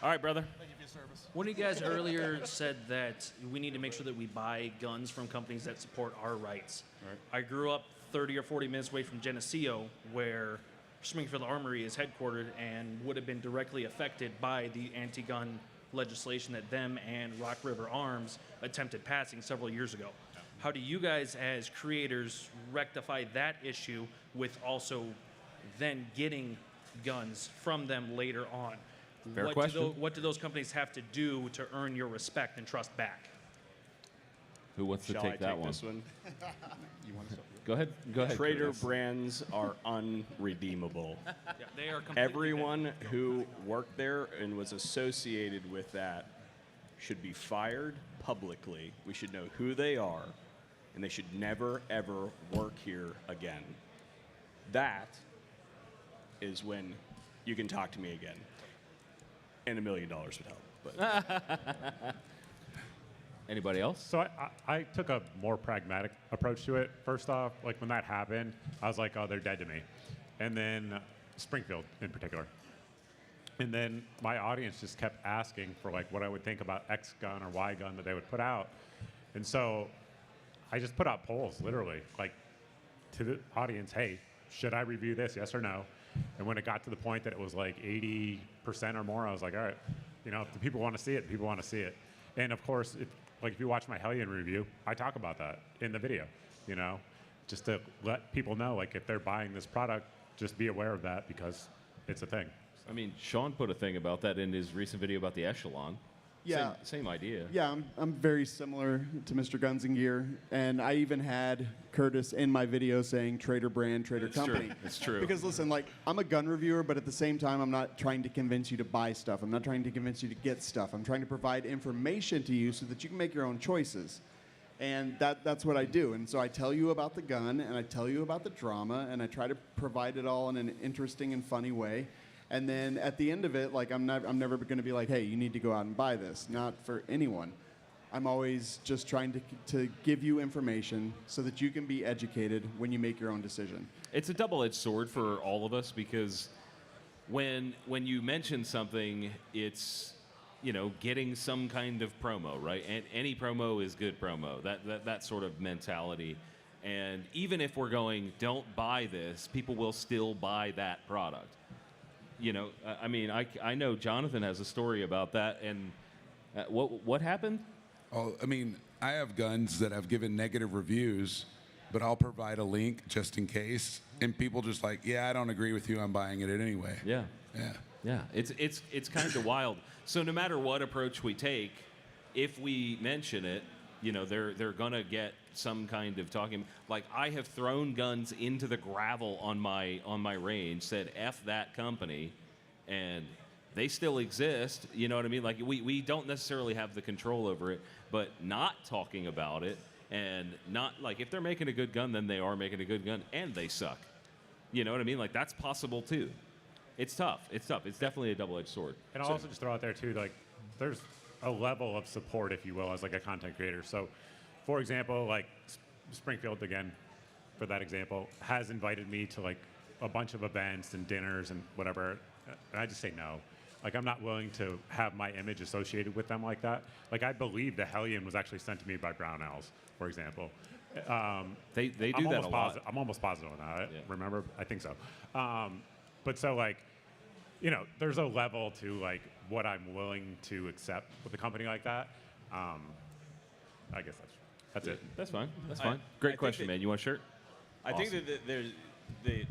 All right, brother. Thank you for your service. One of you guys earlier said that we need to make sure that we buy guns from companies that support our rights. Right. I grew up 30 or 40 minutes away from Geneseo, where Springfield Armory is headquartered and would have been directly affected by the anti-gun legislation that them and Rock River Arms attempted passing several years ago. How do you guys as creators rectify that issue with also then getting guns from them later on? Fair question. What do those companies have to do to earn your respect and trust back? Who wants to Shall take I that take one? this one? You want to Go ahead. Go ahead. Trader Curtis. brands are unredeemable. Yeah, they are completely Everyone who worked there and was associated with that should be fired publicly. We should know who they are, and they should never, ever work here again. That is when you can talk to me again. And $1 million would help. But Anybody else? So I took a more pragmatic approach to it. First off, like when that happened, I was like, oh, they're dead to me. And then Springfield in particular. And then my audience just kept asking for like what I would think about X gun or Y gun that they would put out. And so I just put out polls, literally, like to the audience, hey, should I review this, yes or no? And when it got to the point that it was like 80% or more, I was like, all right, if the people want to see it, people want to see it. And of course, if you watch my Hellion review, I talk about that in the video, just to let people know, like, if they're buying this product, just be aware of that because it's a thing. I mean, Sean put a thing about that in his recent video about the Echelon. Yeah. Same idea. Yeah, I'm very similar to Mr. Guns and Gear, and I even had Curtis in my video saying Trader brand, Trader company. True. It's true. Because listen, like, I'm a gun reviewer, but at the same time, I'm not trying to convince you to buy stuff. I'm not trying to convince you to get stuff. I'm trying to provide information to you so that you can make your own choices. And that's what I do. And so I tell you about the gun, and I tell you about the drama, and I try to provide it all in an interesting and funny way. And then at the end of it, like, I'm never going to be like, hey, you need to go out and buy this. Not for anyone. I'm always just trying to give you information so that you can be educated when you make your own decision. It's a double-edged sword for all of us because when you mention something, it's getting some kind of promo, right? And any promo is good promo. That sort of mentality. And even if we're going, don't buy this, people will still buy that product. I mean, I know Jonathan has a story about that. And what happened? Oh, I mean, I have guns that have given negative reviews, but I'll provide a link just in case. And people just like, yeah, I don't agree with you. I'm buying it anyway. Yeah. Yeah. Yeah. It's kind of wild. So no matter what approach we take, if we mention it, they're gonna get some kind of talking. Like I have thrown guns into the gravel on my range, said F that company, and they still exist. You know what I mean? Like we don't necessarily have the control over it, but not talking about it and not like if they're making a good gun, then they are making a good gun and they suck. You know what I mean? Like that's possible too. It's tough. It's definitely a double-edged sword. And I'll also just throw out there too, like there's a level of support, if you will, as like a content creator. So, for example, like Springfield again, for that example, has invited me to like a bunch of events and dinners and whatever, and I just say no. Like I'm not willing to have my image associated with them like that. Like I believe the Hellion was actually sent to me by Brownells, for example. They do that a lot. I'm almost positive on that. Yeah. Remember? I think so. But so like, there's a level to like what I'm willing to accept with a company like that. I guess that's it. That's fine. That's fine. Great question, man. You want a shirt? I think that there's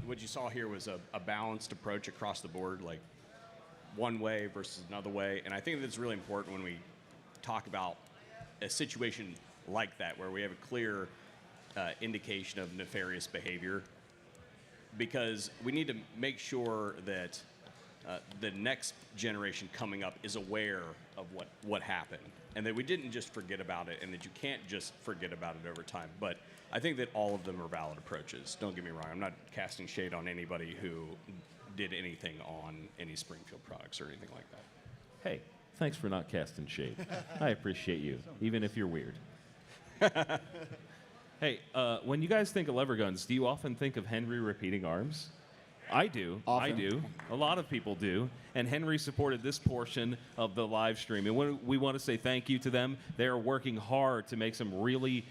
what you saw here was a balanced approach across the board, like one way versus another way. And I think that's really important when we talk about a situation like that, where we have a clear indication of nefarious behavior, because we need to make sure that the next generation coming up is aware of what happened, and that we didn't just forget about it, and that you can't just forget about it over time. But I think that all of them are valid approaches. Don't get me wrong. I'm not casting shade on anybody who did anything on any Springfield products or anything like that. Hey, thanks for not casting shade. I appreciate you, even if you're weird. Hey, when you guys think of lever guns, do you often think of Henry repeating arms? I do. Often. I do. A lot of people do. And Henry supported this portion of the live stream. And we want to say thank you to them. They're working hard to make some really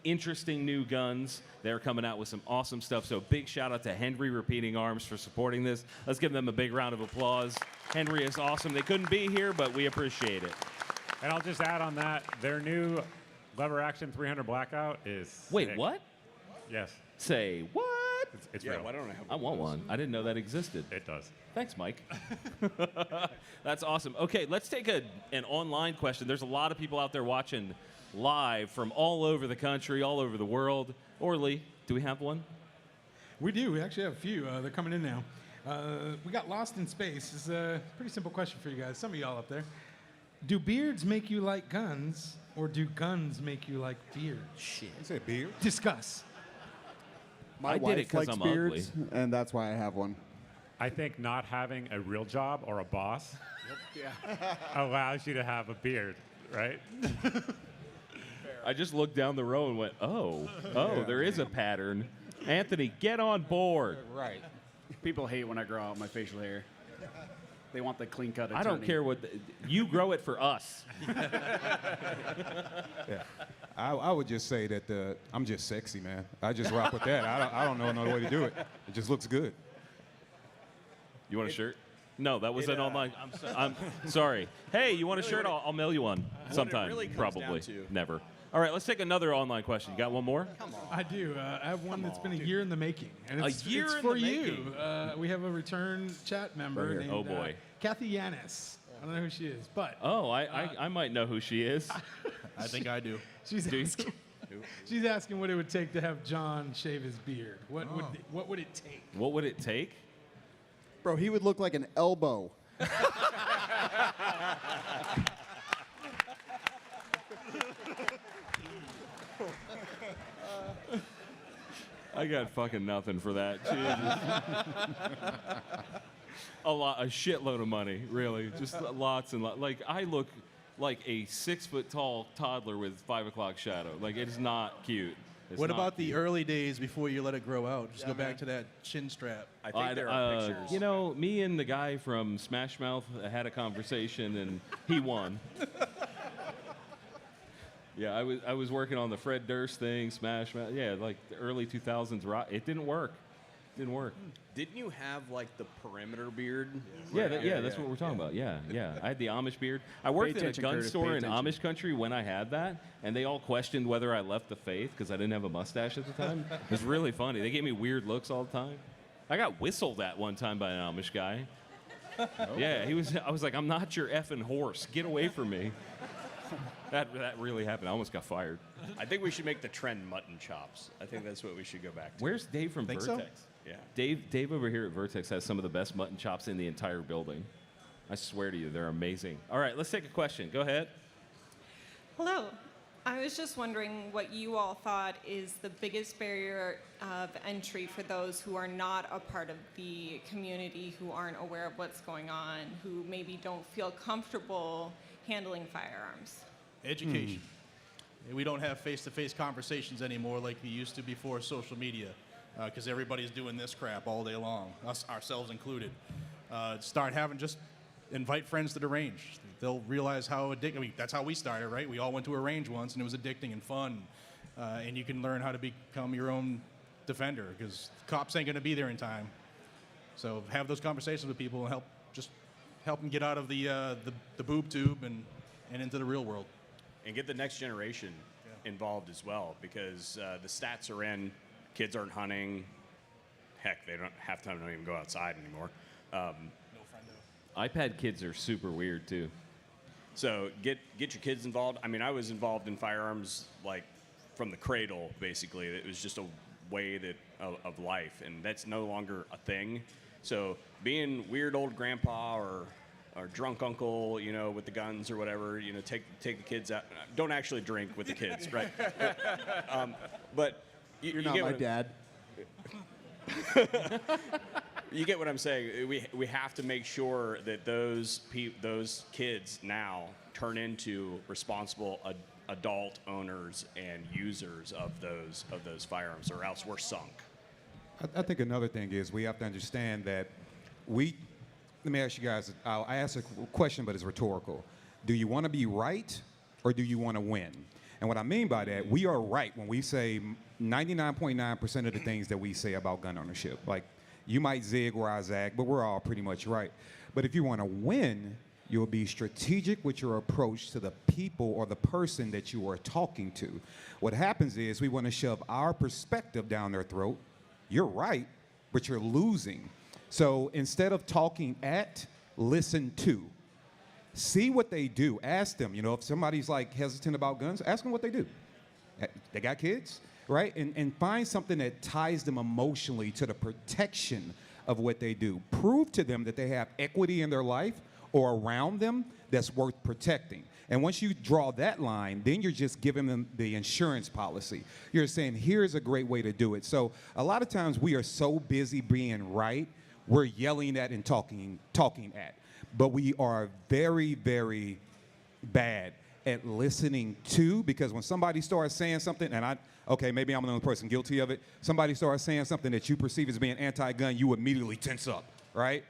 interesting new guns. They're coming out with some awesome stuff. So big shout out to Henry Repeating Arms for supporting this. Let's give them a big round of applause. Henry is awesome. They couldn't be here, but we appreciate it. And I'll just add on that, their new lever action 300 Blackout is Wait, sick. what? Yes. Say what? It's Yeah, real. why don't I have I want one. I didn't know that existed. It does. Thanks, Mike. That's awesome. Okay, let's take an online question. There's a lot of people out there watching live from all over the country, all over the world. Orly, do we have one? We do. We actually have a few. They're coming in now. We got Lost in Space. It's a pretty simple question for you guys. Some of y'all up there. Do beards make you like guns, or do guns make you like beards? Shit. You say beard? Discuss. My I did wife it 'cause likes I'm beards, and that's why I have one. I think not having a real job or a boss allows you to have a beard, right? I just looked down the row and went, oh, there is a pattern. Anthony, get on board. Right. People hate when I grow out my facial hair. They want the clean cut attorney. I don't care what you grow it for us. Yeah. I would just say that I'm just sexy, man. I just rock with that. I don't know another way to do it. It just looks good. You want a shirt? No, that was an online. I'm sorry. Hey, you want a shirt? I'll mail you one sometime. really comes Probably. down to- Never. All right, let's take another online question. You got one more? I do. I have one that's been a year in the making. And A it's, year it's in for the you. making. We have a return chat member named Oh, boy. Kathy Yanis. I don't know who she is, but Oh, I might know who she is. I think I do. she's Do you? asking, she's asking what it would take to have John shave his beard. What would it take? What would it take? Bro, he would look like an elbow. I got fucking nothing for that. A shitload of money, really. Just lots and lots. Like, I look like a 6-foot-tall toddler with 5 o'clock shadow. Like, it is not cute. It's What not about the cute. early days before you let it grow out? Just go back to that chin strap. I think there are pictures. You know, me and the guy from Smash Mouth had a conversation, and he won. Yeah, I was working on the Fred Durst thing, Smash Mouth. Yeah, like the early 2000s rock. It didn't work. Didn't work. Didn't you have like the perimeter beard? Yeah, that's what we're talking about. Yeah. I had the Amish beard. I worked in a gun store in Amish country when I had that, and they all questioned whether I left the faith because I didn't have a mustache at the time. It was really funny. They gave me weird looks all the time. I got whistled at one time by an Amish guy. Yeah, I was like, I'm not your effing horse. Get away from me. That really happened. I almost got fired. I think we should make the trend mutton chops. I think that's what we should go back to. Where's Dave from Vertex? So? Yeah. Dave over here at Vertex has some of the best mutton chops in the entire building. I swear to you, they're amazing. All right, let's take a question. Go ahead. Hello. I was just wondering what you all thought is the biggest barrier of entry for those who are not a part of the community, who aren't aware of what's going on, who maybe don't feel comfortable handling firearms. Education. We don't have face-to-face conversations anymore like we used to before social media, because everybody's doing this crap all day long, us ourselves included. Start having just invite friends to the range. They'll realize how addicting. I mean, that's how we started, right? We all went to a range once, and it was addicting and fun. And you can learn how to become your own defender, because cops ain't going to be there in time. So have those conversations with people and help them get out of the boob tube and into the real world. And get the next generation involved as well, because the stats are in. Kids aren't hunting. Heck, they don't half the time don't even go outside anymore. iPad kids are super weird too. So get your kids involved. I mean, I was involved in firearms like from the cradle, basically. It was just a way of life, and that's no longer a thing. So being weird old grandpa or drunk uncle, you know, with the guns or whatever, you know, take the kids out. Don't actually drink with the kids, right? But you're not my dad. You get what I'm saying. We have to make sure that those kids now turn into responsible adult owners and users of those firearms, or else we're sunk. I think another thing is we have to understand that let me ask you guys, I'll ask a question, but it's rhetorical. Do you want to be right or do you want to win? And what I mean by that, we are right when we say 99.9% of the things that we say about gun ownership. Like, you might zig where I zag, but we're all pretty much right. But if you want to win, you'll be strategic with your approach to the people or the person that you are talking to. What happens is we want to shove our perspective down their throat. You're right, but you're losing. So instead of talking at, listen to. See what they do. Ask them. You know, if somebody's like hesitant about guns, ask them what they do. They got kids, right? And find something that ties them emotionally to the protection of what they do. Prove to them that they have equity in their life or around them that's worth protecting. And once you draw that line, then you're just giving them the insurance policy. You're saying, here's a great way to do it. So a lot of times we are so busy being right, we're yelling at and talking at. But we are very, very bad at listening to, because when somebody starts saying something, and maybe I'm the only person guilty of it, somebody starts saying something that you perceive as being anti-gun, you immediately tense up, right?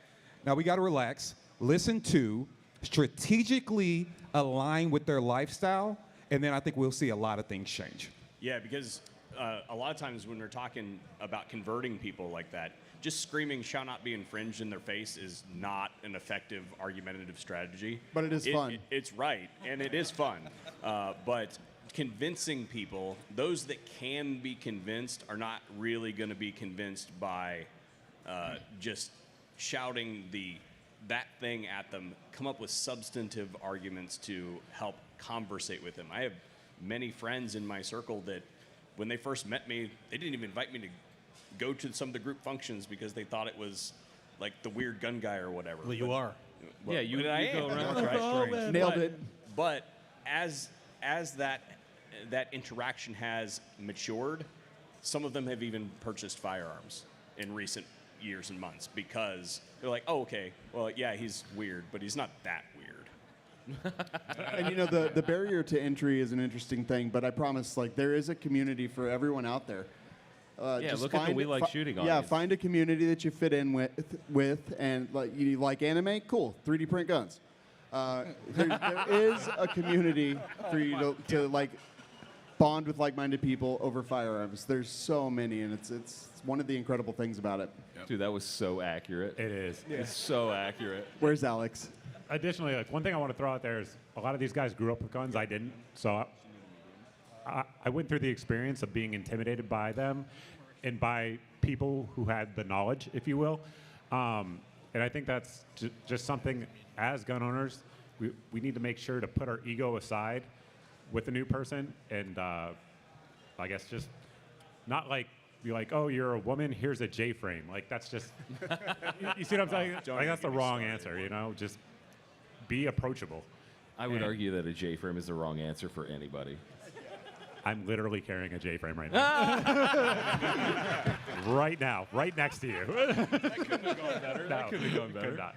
Now we got to relax, listen to, strategically align with their lifestyle, and then I think we'll see a lot of things change. Yeah, because a lot of times when we're talking about converting people like that, just screaming shall not be infringed in their face is not an effective argumentative strategy. But it is fun. It's right, and it is fun. But convincing people, those that can be convinced are not really going to be convinced by just shouting that thing at them. Come up with substantive arguments to help conversate with them. I have many friends in my circle that when they first met me, they didn't even invite me to go to some of the group functions because they thought it was like the weird gun guy or whatever. Well, you are. Well, yeah, you I go am. around. Right. Nailed it. But as that interaction has matured, some of them have even purchased firearms in recent years and months because they're like, oh, okay, well, yeah, he's weird, but he's not that weird. And the barrier to entry is an interesting thing, but I promise, like, there is a community for everyone out there. Yeah, look at the We Like Shooting Yeah, audience. find a community that you fit in with, and like you like anime, cool, 3D print guns. There is a community for you to like bond with like-minded people over firearms. There's so many, and it's one of the incredible things about it. Dude, that was so accurate. It is. It's so accurate. Where's Alex? Additionally, like one thing I want to throw out there is a lot of these guys grew up with guns. I didn't, so I went through the experience of being intimidated by them and by people who had the knowledge, if you will. And I think that's just something as gun owners, we need to make sure to put our ego aside with a new person and I guess just not like be like, oh, you're a woman, here's a J-frame. Like that's just, you see what I'm saying? Like that's the wrong answer, you know? Just be approachable. I would argue that a J-frame is the wrong answer for anybody. I'm literally carrying a J-frame right now. Right now, right next to you. That couldn't have gone better. That couldn't have gone better. Could not.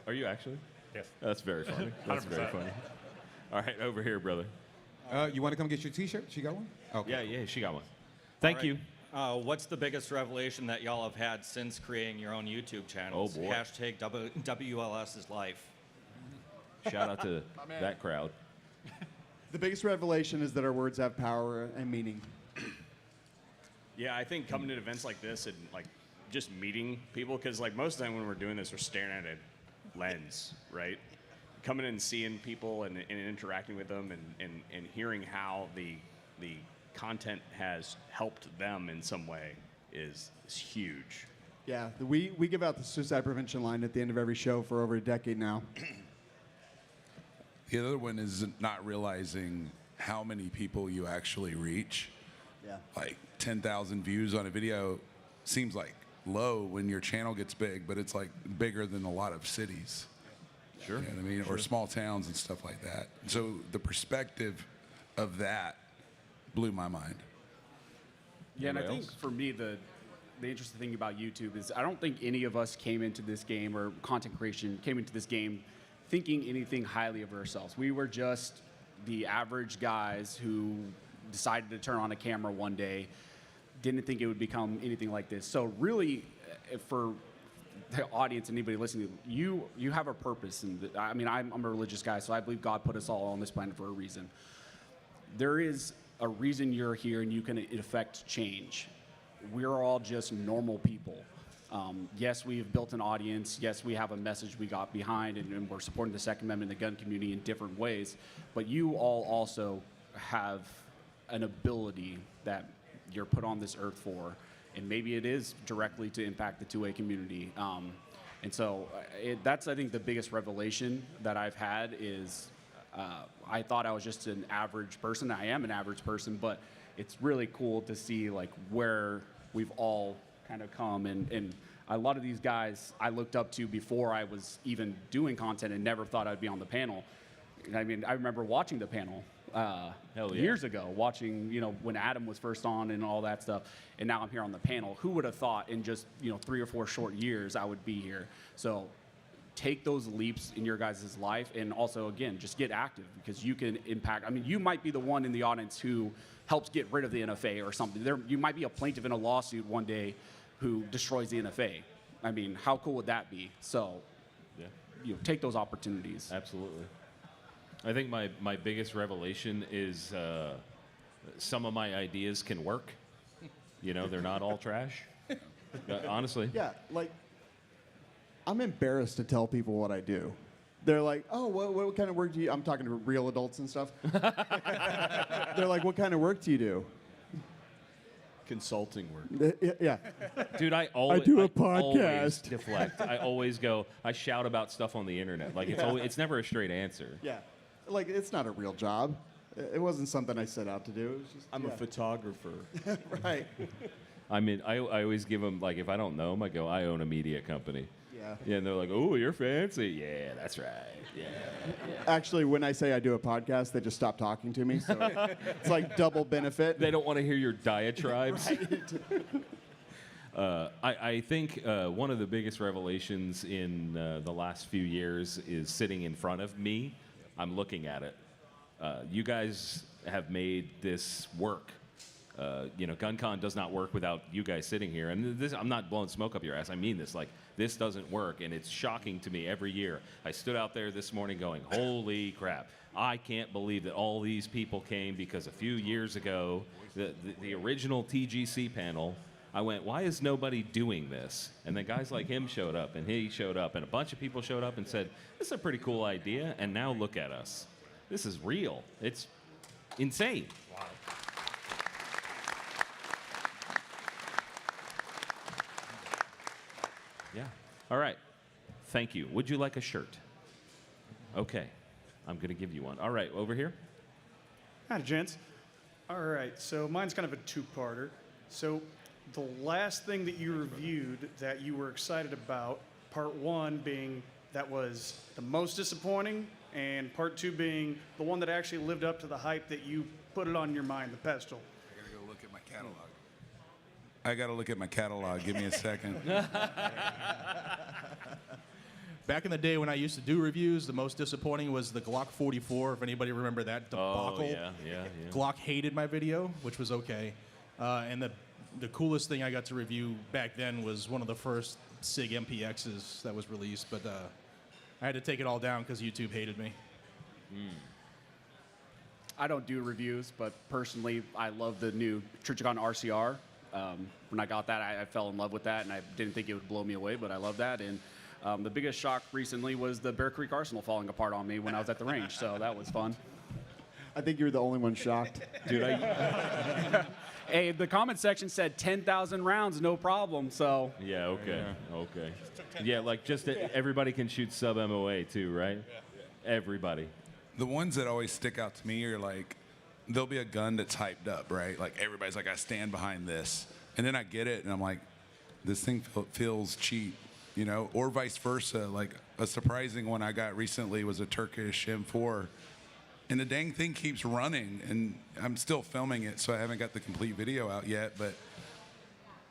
Are you actually? Yes. That's very funny. That's very 100%. funny. All right, over here, brother. You want to come get your T-shirt? She got one? Okay. Yeah, she got one. Thank you. What's the biggest revelation that y'all have had since creating your own YouTube channels? Oh, boy. Hashtag WLS is life. Shout out to that crowd. The biggest revelation is that our words have power and meaning. Yeah, I think coming to events like this and like just meeting people, because like most of the time when we're doing this, we're staring at a lens, right? Coming in and seeing people and interacting with them and hearing how the content has helped them in some way is huge. Yeah, we give out the suicide prevention line at the end of every show for over a decade now. The other one is not realizing how many people you actually reach. Yeah. Like 10,000 views on a video seems like low when your channel gets big, but it's like bigger than a lot of cities. Sure. You know what I mean? Or small towns and stuff like that. So the perspective of that blew my mind. Yeah, and I Anybody think else? for me, the interesting thing about YouTube is I don't think any of us came into this game or content creation came into this game thinking anything highly of ourselves. We were just the average guys who decided to turn on a camera one day, didn't think it would become anything like this. So really, for the audience and anybody listening, you have a purpose. And I mean, I'm a religious guy, so I believe God put us all on this planet for a reason. There is a reason you're here, and you can affect change. We're all just normal people. Yes, we've built an audience. Yes, we have a message we got behind, and we're supporting the Second Amendment and the gun community in different ways. But you all also have an ability that you're put on this earth for, and maybe it is directly to impact the 2A community. And so that's, I think, the biggest revelation that I've had is I thought I was just an average person. I am an average person, but it's really cool to see like where we've all kind of come. And a lot of these guys I looked up to before I was even doing content and never thought I'd be on the panel. I mean, I remember watching the panel years ago, watching, when Adam was first on and all that stuff. And now I'm here on the panel. Who would have thought in just, 3 or 4 short years I would be here? So take those leaps in your guys' life, and also, again, just get active, because you can impact. I mean, you might be the one in the audience who helps get rid of the NFA or something. You might be a plaintiff in a lawsuit one day who destroys the NFA. I mean, how cool would that be? So, take those opportunities. Absolutely. I think my biggest revelation is some of my ideas can work. They're not all trash. Honestly. Yeah, like, I'm embarrassed to tell people what I do. They're like, oh, what kind of work do you... I'm talking to real adults and stuff. They're like, what kind of work do you do? Consulting work. Yeah. Dude, I do a always podcast. deflect. I always go, I shout about stuff on the internet. Like, it's never a straight answer. Yeah. Like, it's not a real job. It wasn't something I set out to do. It was just, I'm a photographer. Right. I mean, I always give them, like, if I don't know them, I go, I own a media company. Yeah. Yeah, and they're like, oh, you're fancy. Yeah, that's right. Yeah. Actually, when I say I do a podcast, they just stop talking to me. So it's like double benefit. They don't want to hear your diatribes. Right. I think one of the biggest revelations in the last few years is sitting in front of me I'm looking at it. You guys have made this work. Guncon does not work without you guys sitting here. And this, I'm not blowing smoke up your ass. I mean this. Like, this doesn't work, and it's shocking to me every year. I stood out there this morning going, holy crap. I can't believe that all these people came because a few years ago, the original TGC panel, I went, why is nobody doing this? And then guys like him showed up, and he showed up, and a bunch of people showed up and said, this is a pretty cool idea, and now look at us. This is real. It's insane. Wow. Yeah. All right. Thank you. Would you like a shirt? Okay. I'm going to give you one. All right. Over here. Hi, gents. All right. So mine's kind of a two-parter. So the last thing that you reviewed that you were excited about, part one being that was the most disappointing, and part two being the one that actually lived up to the hype that you put it on your mind, the pestle. I gotta go look at my catalog. I gotta look at my catalog. Give me a second. Back in the day when I used to do reviews, the most disappointing was the Glock 44, if anybody remember that debacle. Oh, yeah. Glock hated my video, which was okay. And the coolest thing I got to review back then was one of the first SIG MPXs that was released, but I had to take it all down because YouTube hated me. I don't do reviews, but personally, I love the new Trichicon RCR. When I got that, I fell in love with that, and I didn't think it would blow me away, but I love that. And the biggest shock recently was the Bear Creek Arsenal falling apart on me when I was at the range, so that was fun. I think you're the only one shocked. Dude, hey, the comment section said 10,000 rounds, no problem, so. Yeah, okay. Okay. Yeah, like just everybody can shoot sub MOA too, right? Everybody. The ones that always stick out to me are like, there'll be a gun that's hyped up, right? Like everybody's like, I stand behind this. And then I get it and I'm like, this thing feels cheap, or vice versa. Like a surprising one I got recently was a Turkish M4. And the dang thing keeps running, and I'm still filming it, so I haven't got the complete video out yet, but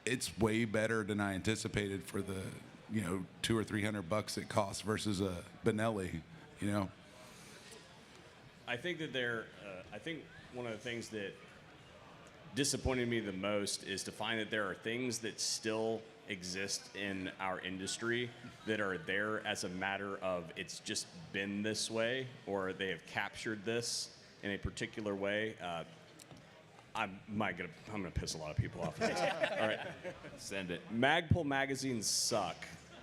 it's way better than I anticipated for the, $200 or $300 it costs versus a Benelli, I think that I think one of the things that disappointed me the most is to find that there are things that still exist in our industry that are there as a matter of it's just been this way, or they have captured this in a particular way. I'm gonna piss a lot of people off with this. All right, send it. Magpul magazines suck,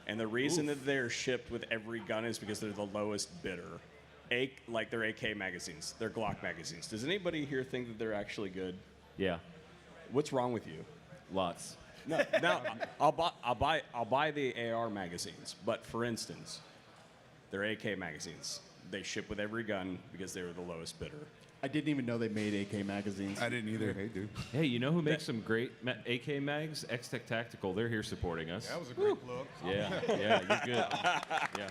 and the reason that they're shipped with every gun is because they're the lowest bidder. Like they're AK magazines, they're Glock magazines. Does anybody here think that they're actually good? Yeah. What's wrong with you? Lots. No, I'll buy the AR magazines, but for instance, they're AK magazines. They ship with every gun because they were the lowest bidder. I didn't even know they made AK magazines. I didn't either. They do. Hey, you know who makes some great AK mags? X-Tech Tactical. They're here supporting us. That was a great look. Yeah, you're good. Yeah.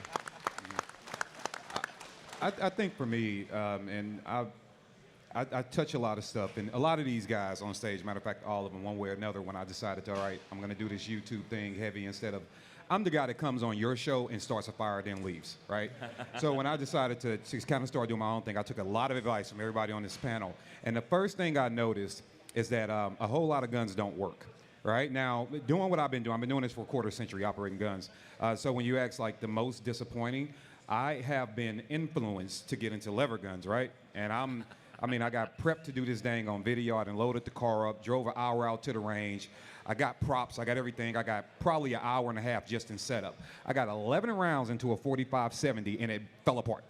I think for me, and I touch a lot of stuff, and a lot of these guys on stage, matter of fact, all of them, one way or another, when I decided to, all right, I'm going to do this YouTube thing heavy instead of, I'm the guy that comes on your show and starts a fire, then leaves, right? So when I decided to kind of start doing my own thing, I took a lot of advice from everybody on this panel. And the first thing I noticed is that a whole lot of guns don't work. Right now, doing what I've been doing this for a quarter century, operating guns. So when you ask like the most disappointing, I have been influenced to get into lever guns, right? And I got prepped to do this dang on video. I done loaded the car up, drove an hour out to the range. I got props, I got everything. I got probably an hour and a half just in setup. I got 11 rounds into a 45-70 and it fell apart.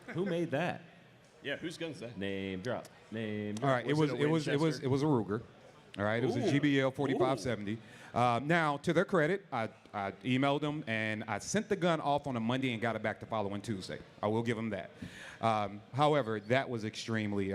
Who made that? Yeah, whose gun's that? Name drop. Name drop. All right, it was a Ruger. All right, it was a GBL 4570. Now, to their credit, I emailed them and I sent the gun off on a Monday and got it back the following Tuesday. I will give them that. However, that was extremely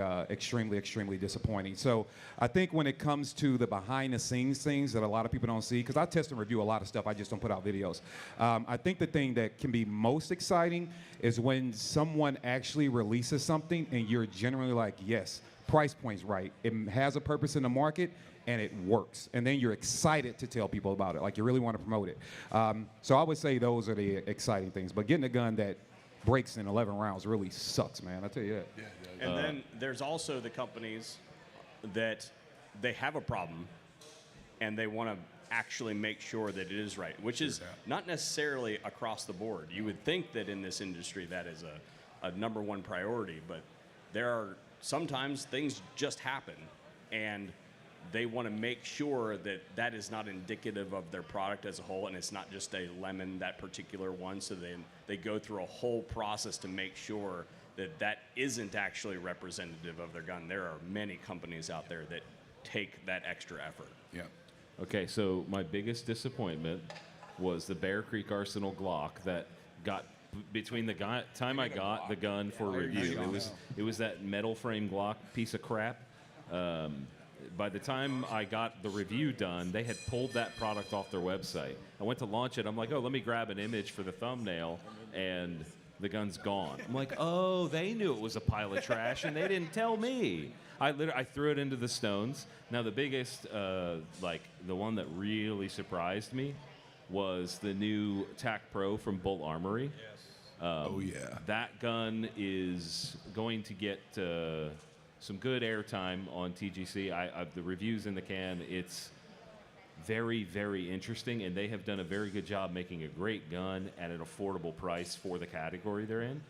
disappointing. So I think when it comes to the behind-the-scenes things that a lot of people don't see, because I test and review a lot of stuff, I just don't put out videos. I think the thing that can be most exciting is when someone actually releases something and you're generally like, yes, price point's right. It has a purpose in the market, and it works. And then you're excited to tell people about it. Like you really want to promote it. So I would say those are the exciting things. But getting a gun that breaks in 11 rounds really sucks, man. I tell you that. And then there's also the companies that they have a problem and they want to actually make sure that it is right, which is not necessarily across the board. You would think that in this industry that is a number one priority, but there are sometimes things just happen and they want to make sure that that is not indicative of their product as a whole, and it's not just a lemon, that particular one. So then they go through a whole process to make sure that that isn't actually representative of their gun. There are many companies out there that take that extra effort. Yeah. Okay, so my biggest disappointment was the Bear Creek Arsenal Glock that got between the time I got the gun for review. It was that metal frame Glock piece of crap. By the time I got the review done, they had pulled that product off their website. I went to launch it. I'm like, oh, let me grab an image for the thumbnail, and the gun's gone. I'm like, oh, they knew it was a pile of trash, and they didn't tell me. I threw it into the stones. Now, the biggest, the one that really surprised me was the new TAC Pro from Bolt Armory. Yes. That gun is going to get some good airtime on TGC. The reviews in the can, it's very, very interesting, and they have done a very good job making a great gun at an affordable price for the category they're in.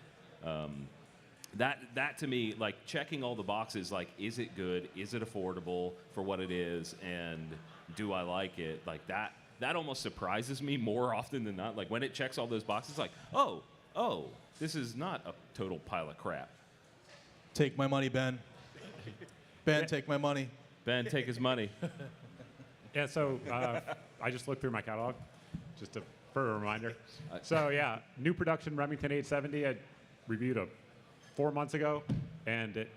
That to me, like checking all the boxes, like is it good, is it affordable for what it is, and do I like it? Like that almost surprises me more often than not. Like when it checks all those boxes, like oh, this is not a total pile of crap. Take my money, Ben. Ben, take my money. Ben, take his money. Yeah, so I just looked through my catalog, for a reminder. So yeah, new production Remington 870. I reviewed 4 months ago, and it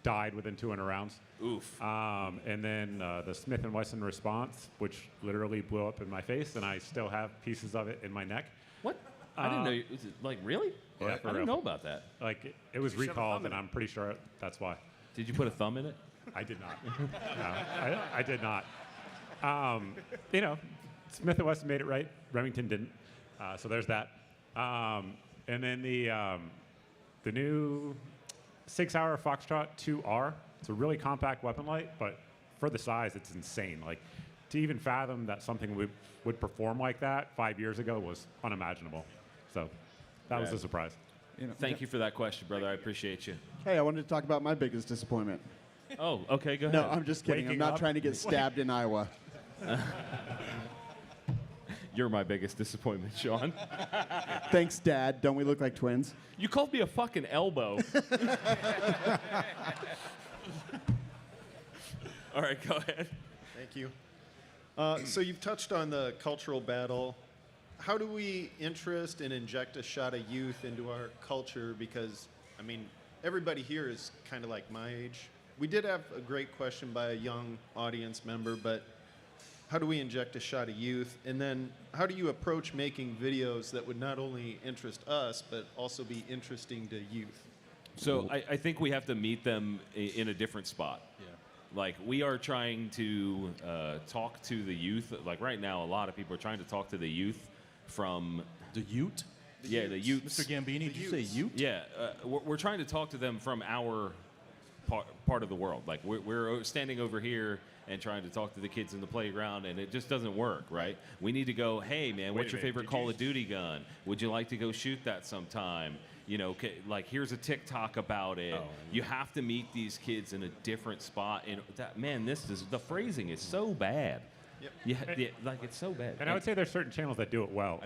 died within 200 rounds. Oof. And then the Smith & Wesson Response, which literally blew up in my face, and I still have pieces of it in my neck. What? I didn't know. Was it like really? Yeah, I didn't know about that. Like it was recalled, and I'm pretty sure that's why. Did you put a thumb in it? I did not. No, I did not. Smith & Wesson made it right. Remington didn't. So there's that. And then the new 6-hour Foxtrot 2R. It's a really compact weapon light, but for the size, it's insane. Like to even fathom that something would perform like that 5 years ago was unimaginable. So that was a surprise. Thank you for that question, brother. I appreciate you. Hey, I wanted to talk about my biggest disappointment. Oh, okay, go ahead. No, I'm just kidding. I'm not trying to get stabbed in Iowa. You're my biggest disappointment, Sean. Thanks, Dad. Don't we look like twins? You called me a fucking elbow. All right, go ahead. Thank you. So you've touched on the cultural battle. How do we interest and inject a shot of youth into our culture? Because, I mean, everybody here is kind of like my age. We did have a great question by a young audience member, but how do we inject a shot of youth? And then how do you approach making videos that would not only interest us, but also be interesting to youth? So I think we have to meet them in a different spot. Yeah. Like we are trying to talk to the youth. Like right now, a lot of people are trying to talk to the youth from the Ute. Yeah, the youth. Mr. Gambini, did you say Ute? Yeah, we're trying to talk to them from our part of the world. Like we're standing over here and trying to talk to the kids in the playground, and it just doesn't work, right? We need to go, hey man, what's your favorite Call of Duty gun? Would you like to go shoot that sometime? Like here's a TikTok about it. You have to meet these kids in a different spot. And the phrasing is so bad. Yep. Yeah, like it's so bad. And I would say there's certain channels that do it well.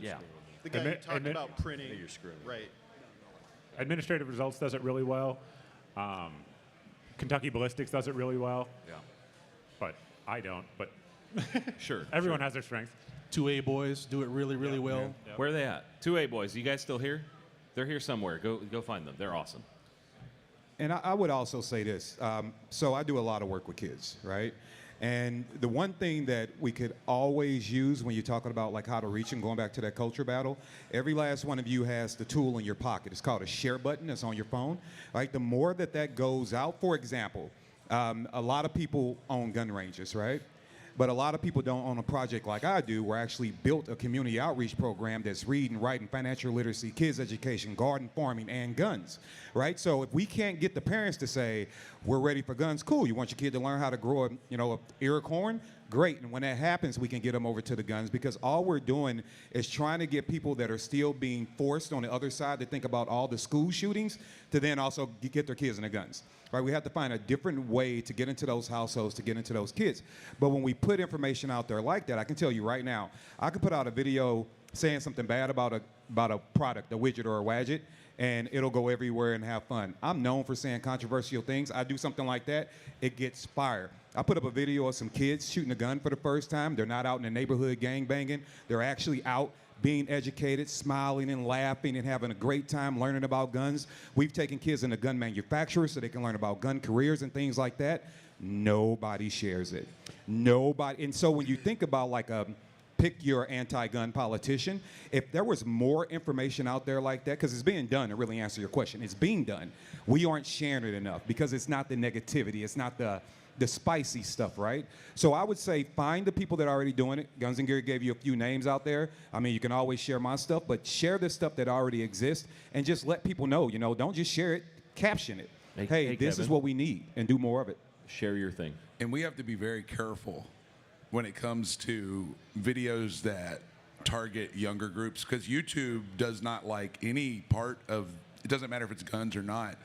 Yeah. The guy talking about printing. You're screwing. Right. Administrative Results does it really well. Kentucky Ballistics does it really well. Yeah. But I don't. But sure. Everyone has their strengths. 2A boys do it really, really well. Yeah. Where are they at? 2A boys. You guys still here? They're here somewhere. Go find them. They're awesome. And I would also say this. So I do a lot of work with kids, right? And the one thing that we could always use when you're talking about like how to reach and going back to that culture battle, every last one of you has the tool in your pocket. It's called a share button. It's on your phone. Right? The more that goes out, for example, a lot of people own gun ranges, right? But a lot of people don't own a project like I do. We're actually built a community outreach program that's reading, writing, financial literacy, kids education, garden farming, and guns, right? So if we can't get the parents to say, we're ready for guns, cool. You want your kid to learn how to grow a ear of corn? Great. And when that happens, we can get them over to the guns, because all we're doing is trying to get people that are still being forced on the other side to think about all the school shootings to then also get their kids in the guns. Right, we have to find a different way to get into those households, to get into those kids. But when we put information out there like that, I can tell you right now, I could put out a video saying something bad about a product, a widget or a widget, and it'll go everywhere and have fun. I'm known for saying controversial things. I do something like that, it gets fire. I put up a video of some kids shooting a gun for the first time. They're not out in the neighborhood gang banging. They're actually out being educated, smiling and laughing and having a great time learning about guns. We've taken kids into gun manufacturers so they can learn about gun careers and things like that. Nobody shares it. Nobody. And so when you think about like pick your anti-gun politician, if there was more information out there like that, because it's being done, to really answer your question, it's being done. We aren't sharing it enough because it's not the negativity. It's not the spicy stuff, right? So I would say find the people that are already doing it. Guns and Gear gave you a few names out there. I mean, you can always share my stuff, but share the stuff that already exists and just let people know, don't just share it, caption it. Hey, this Kevin, is what we need, and do more of it. Share your thing. And we have to be very careful when it comes to videos that target younger groups, because YouTube does not like any part of, it doesn't matter if it's guns or not.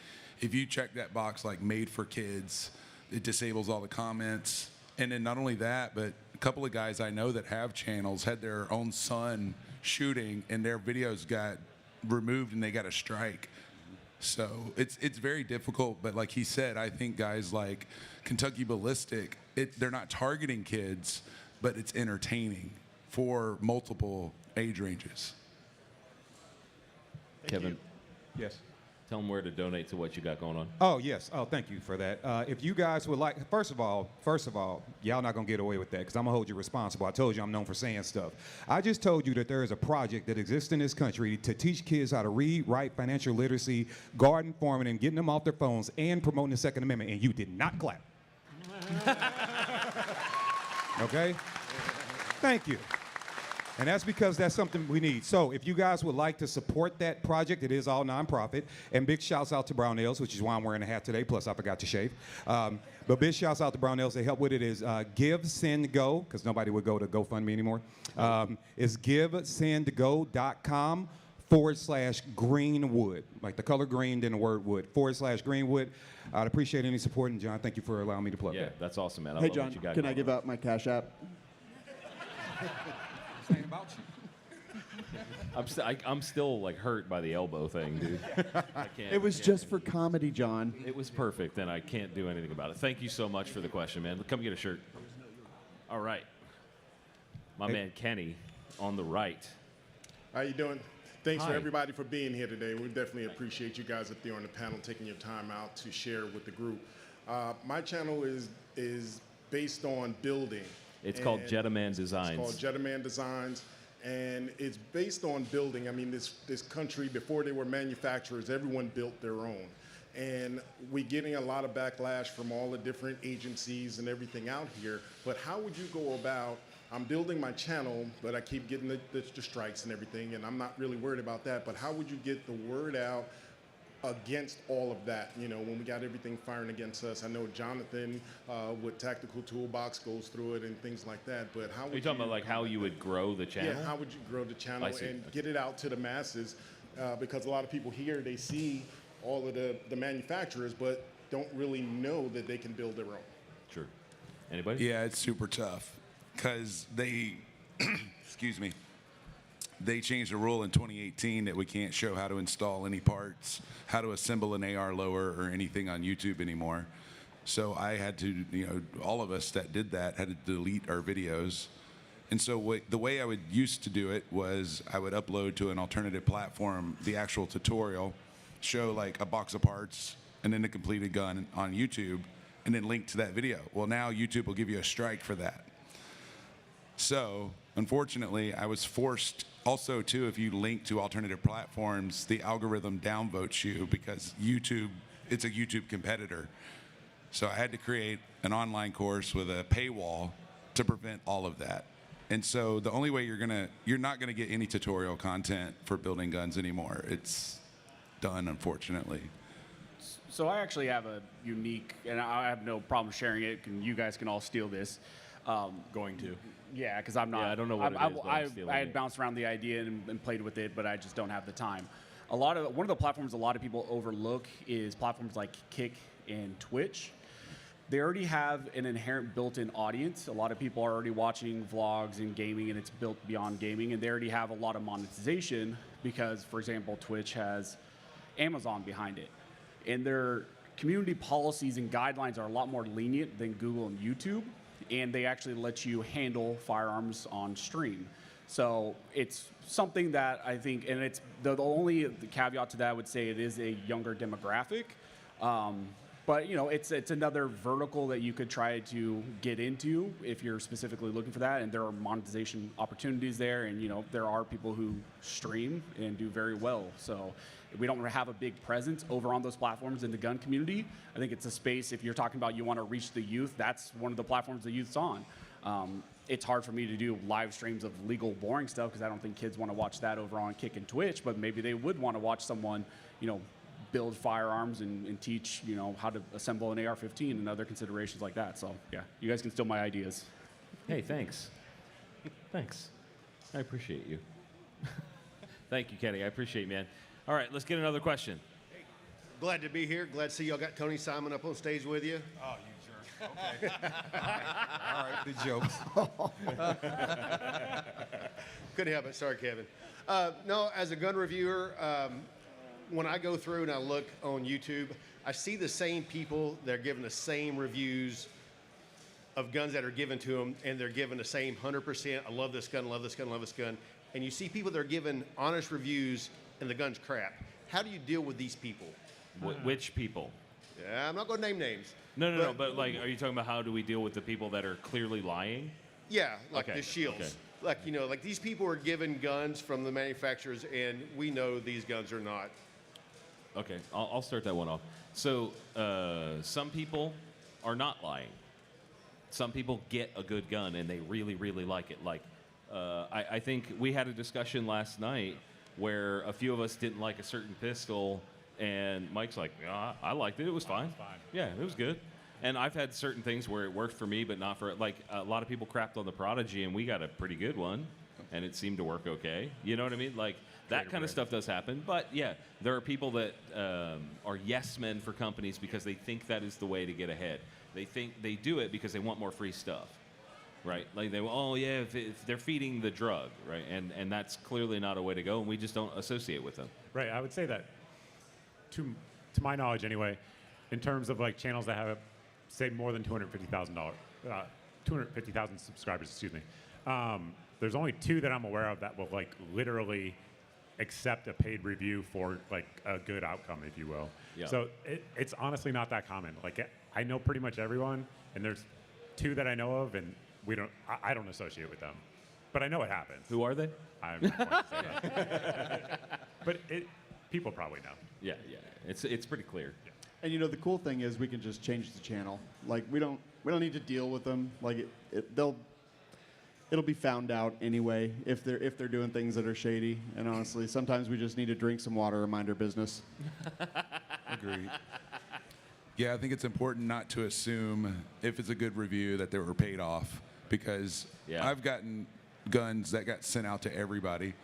If you check that box like made for kids, it disables all the comments. And then not only that, but a couple of guys I know that have channels had their own son shooting and their videos got removed and they got a strike. So it's very difficult, but like he said, I think guys like Kentucky Ballistic, they're not targeting kids, but it's entertaining for multiple age ranges. Kevin. Yes. Tell them where to donate to what you got going on. Oh, yes. Oh, thank you for that. If you guys would like, first of all, y'all not going to get away with that because I'm going to hold you responsible. I told you I'm known for saying stuff. I just told you that there is a project that exists in this country to teach kids how to read, write, financial literacy, garden farming, and getting them off their phones and promoting the Second Amendment, and you did not clap. Okay? Thank you. And that's because that's something we need. So if you guys would like to support that project, it is all nonprofit. And big shouts out to Brownells, which is why I'm wearing a hat today, plus I forgot to shave. But big shouts out to Brownells. They help with it is Give, Send, Go, because nobody would go to GoFundMe anymore. It's givesendgo.com/Greenwood, like the color green, then the word wood, /Greenwood. I'd appreciate any support. And John, thank you for allowing me to plug that. That's awesome, man. Hey, John, can I give out my Cash App? Saying about you. I'm still like hurt by the elbow thing, dude. I can't. It was just for comedy, John. It was perfect, and I can't do anything about it. Thank you so much for the question, man. Come get a shirt. All right. My man Kenny on the right. How you doing? Thanks Hi. for everybody for being here today. We definitely appreciate you guys up there on the panel taking your time out to share with the group. My channel is based on building. It's called Jettaman Designs. It's called Jettaman Designs, and it's based on building. I mean, this country, before they were manufacturers, everyone built their own. And we're getting a lot of backlash from all the different agencies and everything out here. But how would you go about, I'm building my channel, but I keep getting the strikes and everything, and I'm not really worried about that, but how would you get the word out against all of that, when we got everything firing against us? I know Jonathan with Tactical Toolbox goes through it and things like that, but how would Are you talking about like how you would grow the channel? Yeah, how would you grow the channel I see. and get it out to the masses? Because a lot of people here, they see all of the manufacturers, but don't really know that they can build their own. Sure. Anybody? Yeah, it's super tough because they, excuse me, they changed a rule in 2018 that we can't show how to install any parts, how to assemble an AR lower or anything on YouTube anymore. So I had to, all of us that did that had to delete our videos. And so the way I would used to do it was I would upload to an alternative platform the actual tutorial, show like a box of parts and then a completed gun on YouTube, and then link to that video. Well, now YouTube will give you a strike for that. So unfortunately, I was forced also, too, if you link to alternative platforms, the algorithm downvotes you because YouTube, it's a YouTube competitor. So I had to create an online course with a paywall to prevent all of that. And so the only way you're not gonna get any tutorial content for building guns anymore. It's done, unfortunately. So I actually have a unique, and I have no problem sharing it. You guys can all steal this. Going to. Yeah, because I'm not. Yeah, I don't know what it is, but I'm stealing I had it. bounced around the idea and played with it, but I just don't have the time. One of the platforms a lot of people overlook is platforms like Kick and Twitch. They already have an inherent built-in audience. A lot of people are already watching vlogs and gaming, and it's built beyond gaming, and they already have a lot of monetization because, for example, Twitch has Amazon behind it. And their community policies and guidelines are a lot more lenient than Google and YouTube, and they actually let you handle firearms on stream. So it's something that I think, and it's the only caveat to that I would say it is a younger demographic. But you know, it's another vertical that you could try to get into if you're specifically looking for that, and there are monetization opportunities there, and you know, there are people who stream and do very well. So we don't have a big presence over on those platforms in the gun community. I think it's a space, if you're talking about you want to reach the youth, that's one of the platforms the youth's on. It's hard for me to do live streams of legal, boring stuff because I don't think kids want to watch that over on Kick and Twitch, but maybe they would want to watch someone, you know, build firearms and teach, you know, how to assemble an AR-15 and other considerations like that. So yeah, you guys can steal my ideas. Hey, thanks. Thanks. I appreciate you. Thank you, Kenny. I appreciate you, man. All right, let's get another question. Glad to be here. Glad to see y'all got Tony Simon up on stage with you. Oh, you jerk. Okay. All right, the jokes. Couldn't help it. Sorry, Kevin. No, as a gun reviewer, when I go through and I look on YouTube, I see the same people that are giving the same reviews of guns that are given to them, and they're giving the same 100%. I love this gun, love this gun, love this gun. And you see people that are giving honest reviews, and the gun's crap. How do you deal with these people? Which people? Yeah, I'm not going to name names. No, but like, are you talking about how do we deal with the people that are clearly lying? Yeah, like Okay, the shields. okay. Like, you know, like these people are given guns from the manufacturers, and we know these guns are not. Okay, I'll start that one off. So some people are not lying. Some people get a good gun and they really, really like it. Like, I think we had a discussion last night where a few of us didn't like a certain pistol, and Mike's like, yeah, I liked it. It was fine. Yeah, it was good. And I've had certain things where it worked for me, but not for, like, a lot of people crapped on the Prodigy, and we got a pretty good one, and it seemed to work okay. You know what I mean? Like, that kind of stuff does happen. But, yeah, there are people that are yes men for companies because they think that is the way to get ahead. They think they do it because they want more free stuff, right? Like, if they're feeding the drug, right? And that's clearly not a way to go, and we just don't associate with them. Right. I would say that, to my knowledge anyway, in terms of like channels that have, say, more than 250,000 subscribers, excuse me, there's only 2 that I'm aware of that will like literally accept a paid review for like a good outcome, if you will. Yeah. So it's honestly not that common. Like, I know pretty much everyone, and there's 2 that I know of, and I don't associate with them, but I know it happens. Who are they? I'm not going to say that. But people probably know. Yeah. It's pretty clear. And you know, the cool thing is we can just change the channel. Like, we don't need to deal with them. Like, it'll be found out anyway if they're doing things that are shady. And honestly, sometimes we just need to drink some water and mind our business. Agreed. Yeah, I think it's important not to assume if it's a good review that they were paid off, because I've gotten guns that got sent out to everybody,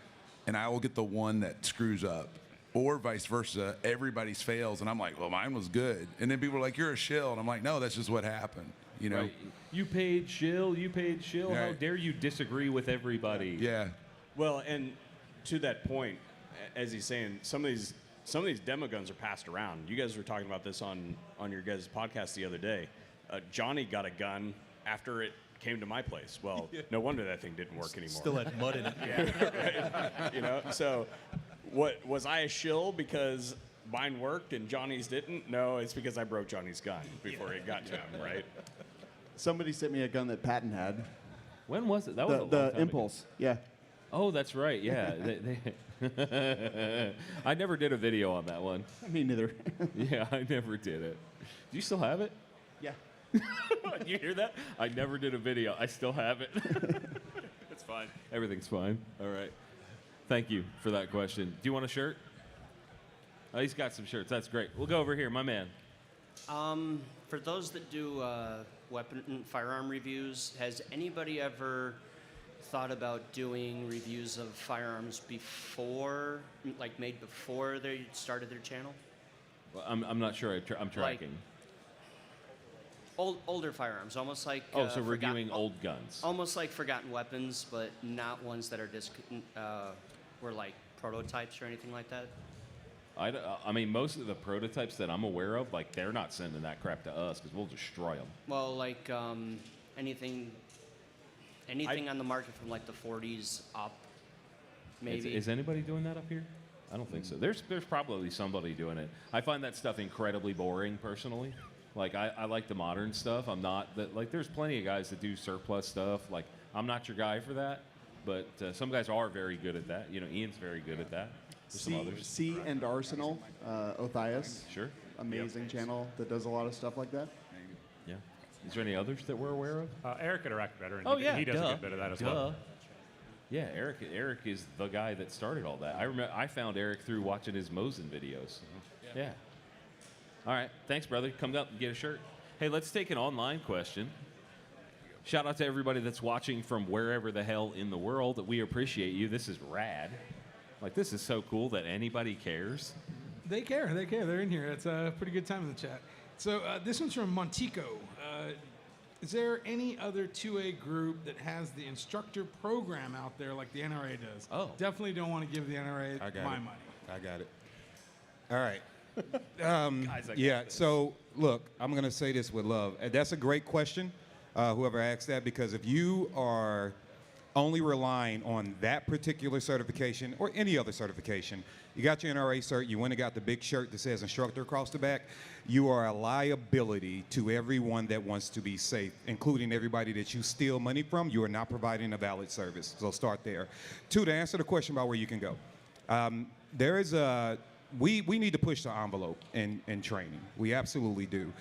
and I will get the one that screws up. Or vice versa, everybody's fails, and I'm like, well, mine was good. And then people are like, you're a shill. And I'm like, no, that's just what happened. You know? Right. You paid shill. How Right. dare you disagree with everybody? Yeah. Well, and to that point, as he's saying, some of these demo guns are passed around. You guys were talking about this on your guys' podcast the other day. Johnny got a gun after it came to my place. Well, no wonder that thing didn't work anymore. Still had mud in it. Yeah, right. You know, so what was I a shill because mine worked and Johnny's didn't? No, it's because I broke Johnny's gun before it got to him, right? Somebody sent me a gun that Patton had. When was it? That was a long the time Impulse. ago. Yeah. Oh, that's right. Yeah. I never did a video on that one. Me neither. Yeah, I never did it. Do you still have it? Yeah. You hear that? I never did a video. I still have it. It's fine. Everything's fine. All right. Thank you for that question. Do you want a shirt? Oh, he's got some shirts. That's great. We'll go over here, my man. For those that do firearm reviews, has anybody ever thought about doing reviews of firearms before, like made before they started their channel? Well, I'm not sure. I'm tracking. Older firearms, almost like so reviewing old guns. Almost like forgotten weapons, but not ones that are were like prototypes or anything like that. I mean, most of the prototypes that I'm aware of, like, they're not sending that crap to us because we'll destroy them. Well, like anything on the market from like the 40s up, maybe. Is anybody doing that up here? I don't think so. There's probably somebody doing it. I find that stuff incredibly boring, personally. Like, I like the modern stuff. I'm not that, like, there's plenty of guys that do surplus stuff. Like, I'm not your guy for that, but some guys are very good at that. You know, Ian's very good at that. There's some others. C and Arsenal, Othias. Sure. Amazing channel that does a lot of stuff like that. Yeah. Is there any others that we're aware of? Eric at Iraq Veteran. He does a good bit of that as well. Yeah, Eric is the guy that started all that. I remember I found Eric through watching his Mosin videos. Yeah. All right. Thanks, brother. Come up and get a shirt. Hey, let's take an online question. Shout out to everybody that's watching from wherever the hell in the world. We appreciate you. This is rad. Like, this is so cool that anybody cares. They care. They're in here. It's a pretty good time in the chat. So this one's from Montico. Is there any other 2A group that has the instructor program out there like the NRA does? Oh. Definitely don't want to give the NRA my money. I got it. All right. Yeah, so look, I'm going to say this with love. That's a great question, whoever asked that, because if you are only relying on that particular certification or any other certification, you got your NRA cert, you went and got the big shirt that says instructor across the back, you are a liability to everyone that wants to be safe, including everybody that you steal money from. You are not providing a valid service. So start there. Two, to answer the question about where you can go. There is we need to push the envelope in training. We absolutely do.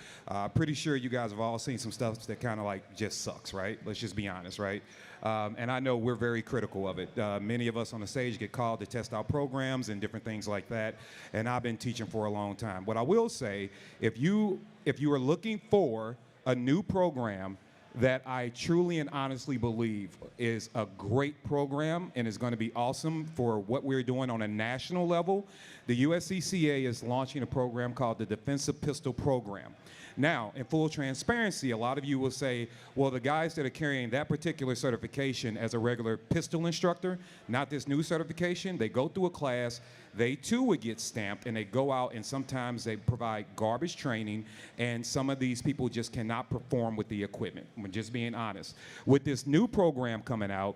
Pretty sure you guys have all seen some stuff that kind of like just sucks, right? Let's just be honest, right? And I know we're very critical of it. Many of us on the stage get called to test out programs and different things like that. And I've been teaching for a long time. What I will say, if you are looking for a new program that I truly and honestly believe is a great program and is going to be awesome for what we're doing on a national level, the USCCA is launching a program called the Defensive Pistol Program. Now, in full transparency, a lot of you will say, well, the guys that are carrying that particular certification as a regular pistol instructor, not this new certification, they go through a class, they too would get stamped, and they go out and sometimes they provide garbage training, and some of these people just cannot perform with the equipment. I'm just being honest. With this new program coming out,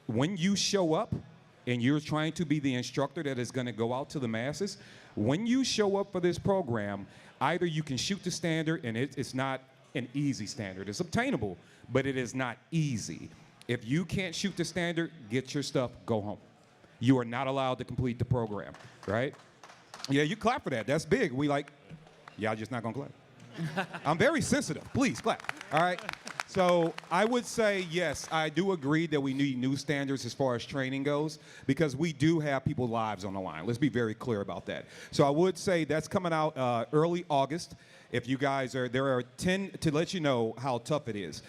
when you show up and you're trying to be the instructor that is going to go out to the masses, when you show up for this program, either you can shoot the standard, and it's not an easy standard. It's obtainable, but it is not easy. If you can't shoot the standard, get your stuff, go home. You are not allowed to complete the program, right? Yeah, you clap for that. That's big. We like, y'all just not gonna clap. I'm very sensitive. Please clap. All right. So I would say, yes, I do agree that we need new standards as far as training goes, because we do have people's lives on the line. Let's be very clear about that. So I would say that's coming out early August. If you guys are, there are 10, to let you know how tough it is.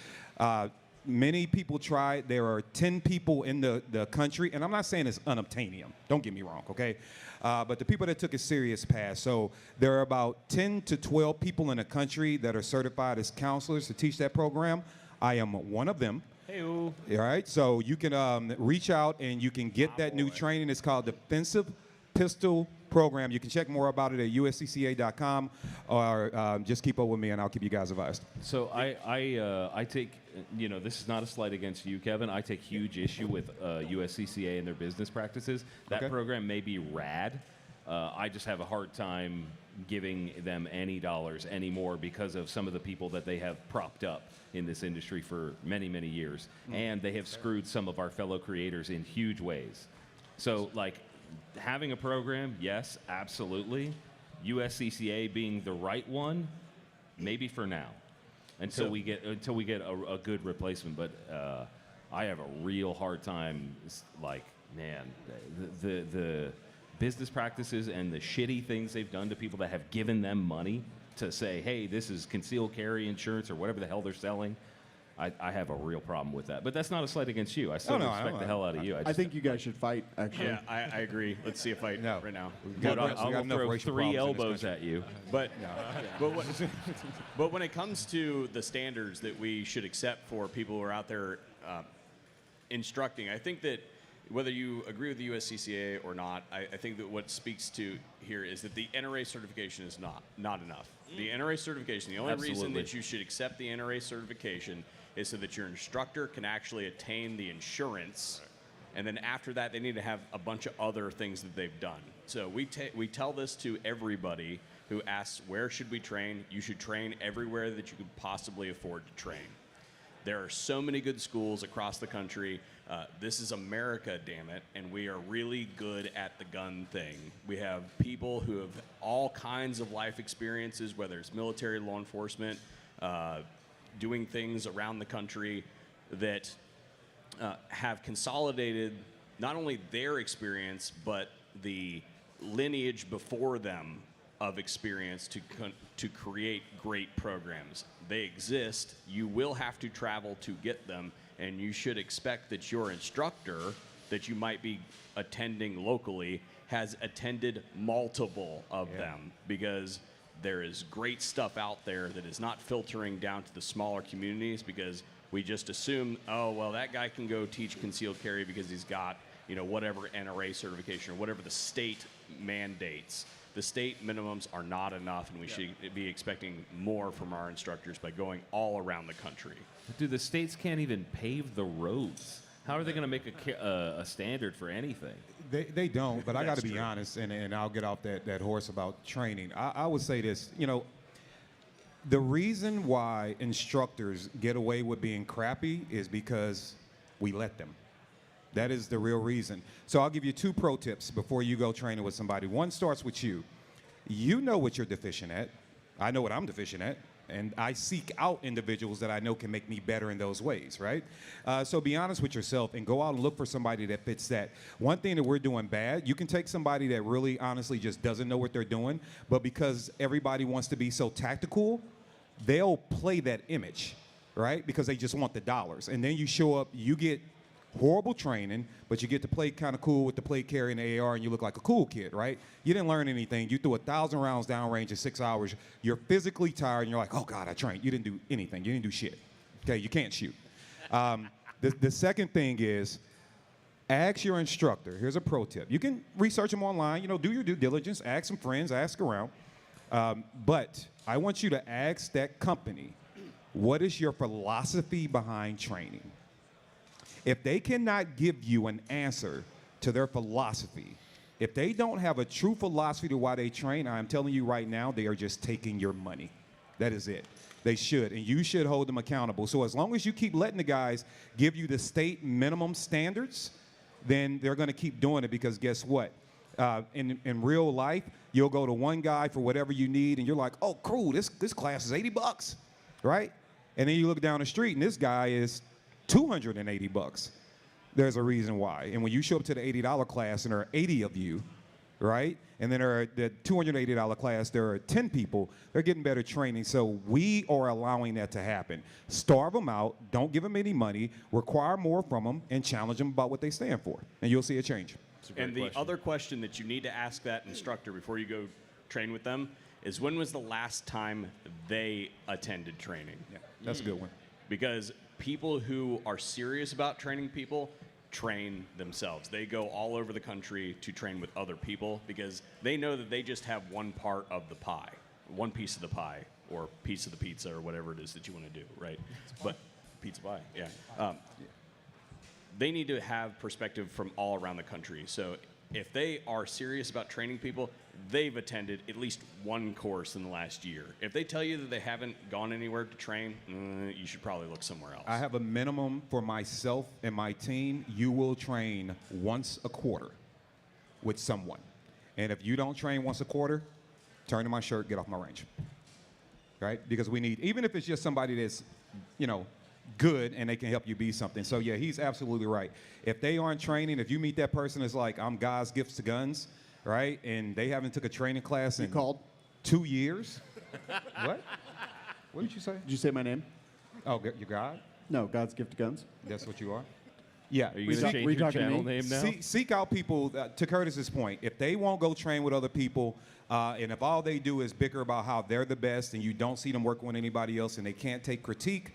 Many people try. There are 10 people in the country, and I'm not saying it's unobtainium. Don't get me wrong, okay? But the people that took a serious pass. So there are about 10 to 12 people in the country that are certified as counselors to teach that program. I am one of them. Hey-o. All right, so you can reach out and you can get that new training. It's called Defensive Pistol Program. You can check more about it at uscca.com, or just keep up with me and I'll keep you guys advised. So I take, you know, this is not a slight against you, Kevin. I take huge issue with USCCA and their business practices. That program may be rad. I just have a hard time giving them any dollars anymore because of some of the people that they have propped up in this industry for many, many years. And they have screwed some of our fellow creators in huge ways. So, like, having a program, yes, absolutely. USCCA being the right one, maybe for now. until So- we get a good replacement. But I have a real hard time, like, man, the business practices and the shitty things they've done to people that have given them money to say, hey, this is concealed carry insurance or whatever the hell they're selling. I have a real problem with that. But that's not a slight against you. I still respect the hell out of you. I think you guys should fight, actually. Yeah, I agree. Let's see a fight right now. Dude, I'll throw 3 elbows at you. But, but when it comes to the standards that we should accept for people who are out there instructing, I think that whether you agree with the USCCA or not, I think that what speaks to here is that the NRA certification is not enough. The NRA certification, the only reason that you should accept the NRA certification is so that your instructor can actually attain the insurance, and then after that, they need to have a bunch of other things that they've done. So we tell this to everybody who asks, where should we train? You should train everywhere that you could possibly afford to train. There are so many good schools across the country. This is America, damn it, and we are really good at the gun thing. We have people who have all kinds of life experiences, whether it's military, law enforcement, doing things around the country that have consolidated not only their experience, but the lineage before them of experience to create great programs. They exist. You will have to travel to get them, and you should expect that your instructor that you might be attending locally has attended multiple of them, because there is great stuff out there that is not filtering down to the smaller communities, because we just assume, oh, well, that guy can go teach concealed carry because he's got, whatever NRA certification or whatever the state mandates. The state minimums are not enough, and we should be expecting more from our instructors by going all around the country. Dude, the states can't even pave the roads. How are they going to make a standard for anything? They don't, but I got to That's be true. honest, and I'll get off that horse about training. I would say this, the reason why instructors get away with being crappy is because we let them. That is the real reason. So I'll give you 2 pro tips before you go training with somebody. One starts with you. You know what you're deficient at. I know what I'm deficient at. And I seek out individuals that I know can make me better in those ways, right? So be honest with yourself and go out and look for somebody that fits that. One thing that we're doing bad, you can take somebody that really honestly just doesn't know what they're doing, but because everybody wants to be so tactical, they'll play that image, right? Because they just want the dollars. And then you show up, you get horrible training, but you get to play kind of cool with the plate carry and the AR, and you look like a cool kid, right? You didn't learn anything. You threw 1,000 rounds downrange in 6 hours. You're physically tired, and you're like, oh, God, I trained. You didn't do anything. You didn't do shit. Okay, you can't shoot. The second thing is ask your instructor. Here's a pro tip. You can research them online. Do your due diligence. Ask some friends. Ask around. But I want you to ask that company, what is your philosophy behind training? If they cannot give you an answer to their philosophy, if they don't have a true philosophy to why they train, I'm telling you right now, they are just taking your money. That is it. They should, and you should hold them accountable. So as long as you keep letting the guys give you the state minimum standards, then they're going to keep doing it, because guess what? In real life, you'll go to one guy for whatever you need, and you're like, oh, cool, this class is $80, right? And then you look down the street, and this guy is $280. There's a reason why. And when you show up to the $80 class and there are 80 of you, right? And then there are the $280 class, there are 10 people, they're getting better training. So we are allowing that to happen. Starve them out, don't give them any money, require more from them, and challenge them about what they stand for. And you'll see a change. And the other question that you need to ask that instructor before you go train with them is, when was the last time they attended training? Yeah, that's a good one. Because people who are serious about training people train themselves. They go all over the country to train with other people, because they know that they just have one part of the pie, one piece of the pie, or piece of the pizza, or whatever it is that you want to do, right? But pizza pie, yeah. They need to have perspective from all around the country. So if they are serious about training people, they've attended at least one course in the last year. If they tell you that they haven't gone anywhere to train, you should probably look somewhere else. I have a minimum for myself and my team. You will train once a quarter with someone. And if you don't train once a quarter, turn to my shirt, get off my range. right? Because we need, even if it's just somebody that's, good and they can help you be something. So yeah, he's absolutely right. If they aren't training, if you meet that person that's like, I'm God's gifts to guns, right? And they haven't took a training class in 2 years. What? What did you say? Did you say my name? Oh, you're God? No, God's gift to guns. That's what you are? Yeah. Are you going to change your channel name now? Seek out people, to Curtis's point, if they won't go train with other people, and if all they do is bicker about how they're the best and you don't see them working with anybody else and they can't take critique,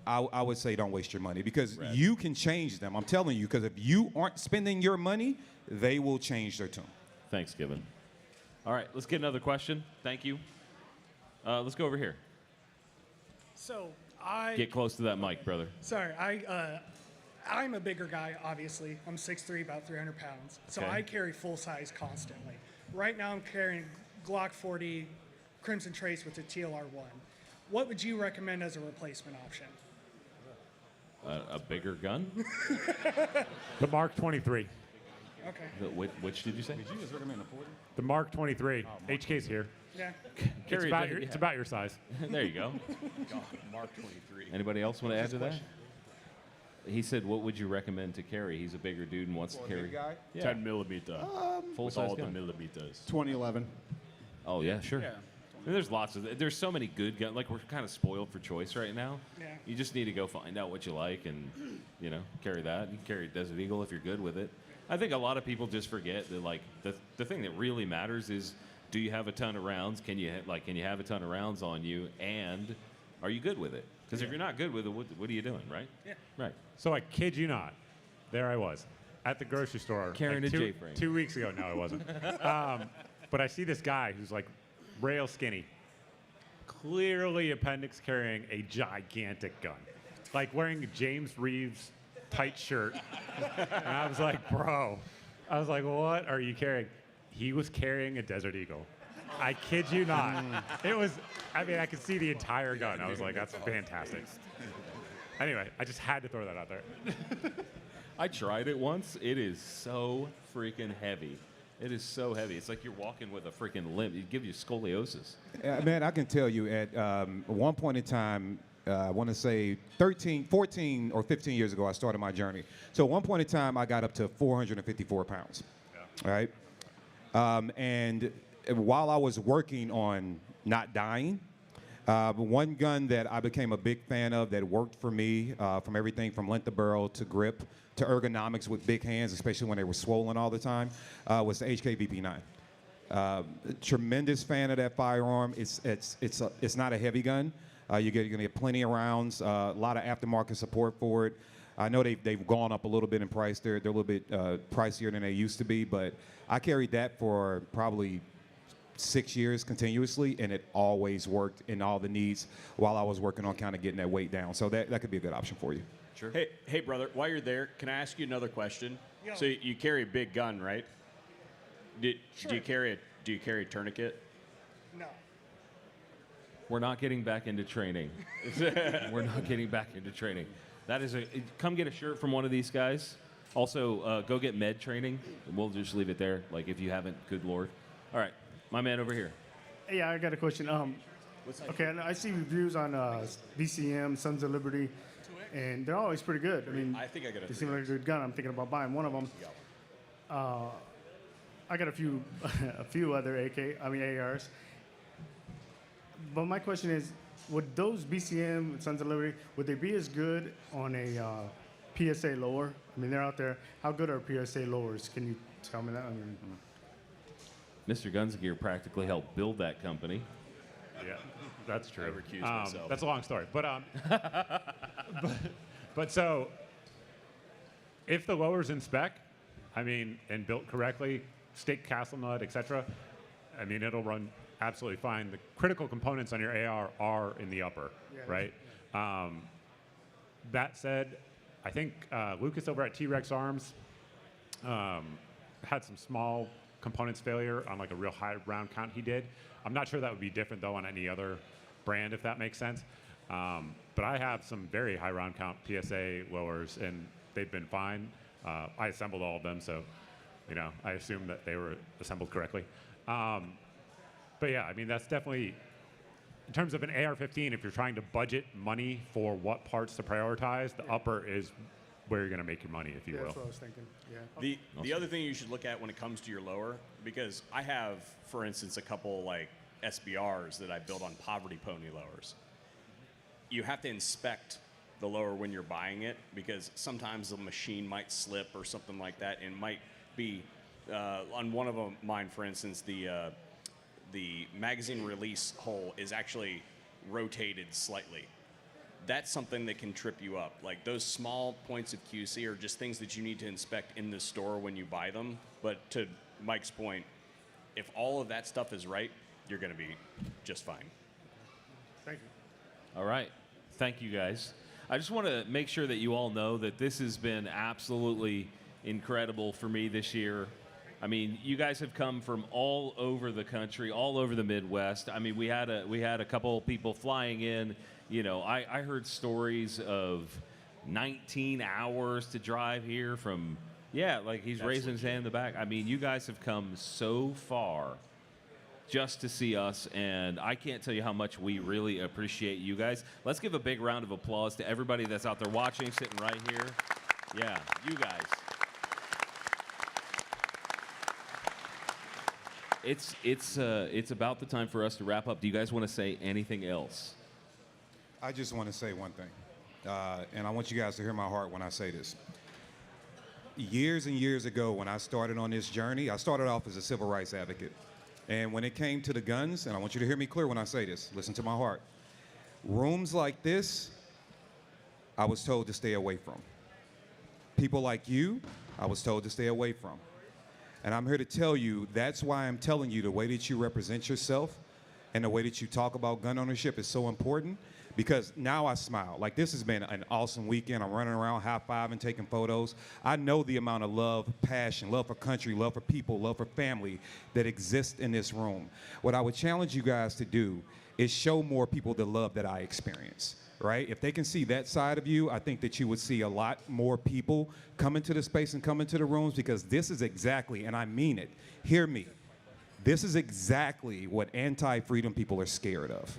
I would say don't waste your money because you can change them. I'm telling you, because if you aren't spending your money, they will change their tune. Thanks, Gibbon. All right, let's get another question. Thank you. Let's go over here. So Get close to that mic, brother. Sorry, I'm a bigger guy, obviously. I'm 6'3", about 300 pounds. So Okay. I carry full size constantly. Right now I'm carrying Glock 40 Crimson Trace with a TLR-1. What would you recommend as a replacement option? A bigger gun? The Mark 23. Okay. Which did you say? Did you just recommend a 40? The Mark 23. HK's here. Yeah. It's about your size. There you go. Mark 23. Anybody else want to add to that? question? He said, what would you recommend to carry? He's a bigger dude and wants to carry. guy? Yeah. 10 millimeter. Full with size all gun. the millimeters. 2011. Oh, yeah, sure. And there's lots of, there's so many good guns. Like, we're kind of spoiled for choice right now. Yeah. You just need to go find out what you like and, carry that. You can carry Desert Eagle if you're good with it. I think a lot of people just forget that, like, the thing that really matters is, do you have a ton of rounds? Can you have a ton of rounds on you? And are you good with it? Because if you're not good with it, what are you doing, right? Yeah. Right. So I kid you not, there I was at the grocery store Carrying like a two, J-frame. 2 weeks ago. No, it wasn't. But I see this guy who's like rail skinny, clearly appendix carrying a gigantic gun, like wearing a James Reeves tight shirt. And I was like, bro, what are you carrying? He was carrying a Desert Eagle. I kid you not. It was, I could see the entire gun. I was like, that's fantastic. Anyway, I just had to throw that out there. I tried it once. It is so freaking heavy. It is so heavy. It's like you're walking with a freaking limp. It gives you scoliosis. Man, I can tell you at one point in time, I want to say 14 or 15 years ago, I started my journey. So at one point in time, I got up to 454 pounds. All right. And while I was working on not dying, one gun that I became a big fan of that worked for me, from everything from length of barrel to grip to ergonomics with big hands, especially when they were swollen all the time, was the HK-VP9. Tremendous fan of that firearm. It's not a heavy gun. You're going to get plenty of rounds, a lot of aftermarket support for it. I know they've gone up a little bit in price. They're a little bit pricier than they used to be, but I carried that for probably 6 years continuously, and it always worked in all the needs while I was working on kind of getting that weight down. So that could be a good option for you. Sure. Hey, brother, while you're there, can I ask you another question? Yo. So you carry a big gun, right? Do you carry a tourniquet? No. We're not getting back into training. We're not getting back into training. That is come get a shirt from one of these guys. Also, go get med training. We'll just leave it there. Like, if you haven't, good Lord. All right, my man over here. Yeah, I got a question. Okay, I see reviews on BCM, Sons of Liberty, and they're always pretty good. I mean, I think I got a they seem like a good gun. I'm thinking about buying one of them. I got a few, a few other ARs. But my question is, would those BCM, Sons of Liberty, would they be as good on a PSA lower? I mean, they're out there. How good are PSA lowers? Can you tell me that? I mean, Mr. Guns Gear practically helped build that company. Yeah, that's true. I recuse myself. That's a long story, but but so if the lower's in spec, I mean, and built correctly, stake castle nut, etc., I mean, it'll run absolutely fine. The critical components on your AR are in the upper, right? That said, I think Lucas over at T-Rex Arms had some small components failure on like a real high round count he did. I'm not sure that would be different though on any other brand, if that makes sense. But I have some very high round count PSA lowers, and they've been fine. I assembled all of them, so I assume that they were assembled correctly. But yeah, I mean, that's definitely in terms of an AR-15, if you're trying to budget money for what parts to prioritize, the upper is where you're going to make your money, if you will. That's what I was thinking. Yeah. The other thing you should look at when it comes to your lower, because I have, for instance, a couple like SBRs that I built on Poverty Pony lowers. You have to inspect the lower when you're buying it, because sometimes the machine might slip or something like that, and might be on one of mine, for instance, the magazine release hole is actually rotated slightly. That's something that can trip you up. Like those small points of QC are just things that you need to inspect in the store when you buy them. But to Mike's point, if all of that stuff is right, you're going to be just fine. Thank you. All right. Thank you, guys. I just want to make sure that you all know that this has been absolutely incredible for me this year. I mean, you guys have come from all over the country, all over the Midwest. I mean, we had a couple people flying in. You know, I heard stories of 19 hours to drive here from, like he's raising his hand in the back. I mean, you guys have come so far just to see us, and I can't tell you how much we really appreciate you guys. Let's give a big round of applause to everybody that's out there watching, sitting right here. Yeah, you guys. It's about the time for us to wrap up. Do you guys want to say anything else? I just want to say one thing, and I want you guys to hear my heart when I say this. Years and years ago, when I started on this journey, I started off as a civil rights advocate. And when it came to the guns, and I want you to hear me clear when I say this, listen to my heart. Rooms like this, I was told to stay away from. People like you, I was told to stay away from. And I'm here to tell you, that's why I'm telling you the way that you represent yourself and the way that you talk about gun ownership is so important, because now I smile. Like, this has been an awesome weekend. I'm running around high-fiving, taking photos. I know the amount of love, passion, love for country, love for people, love for family that exists in this room. What I would challenge you guys to do is show more people the love that I experience, right? If they can see that side of you, I think that you would see a lot more people come into the space and come into the rooms, because this is exactly, and I mean it, hear me, this is exactly what anti-freedom people are scared of,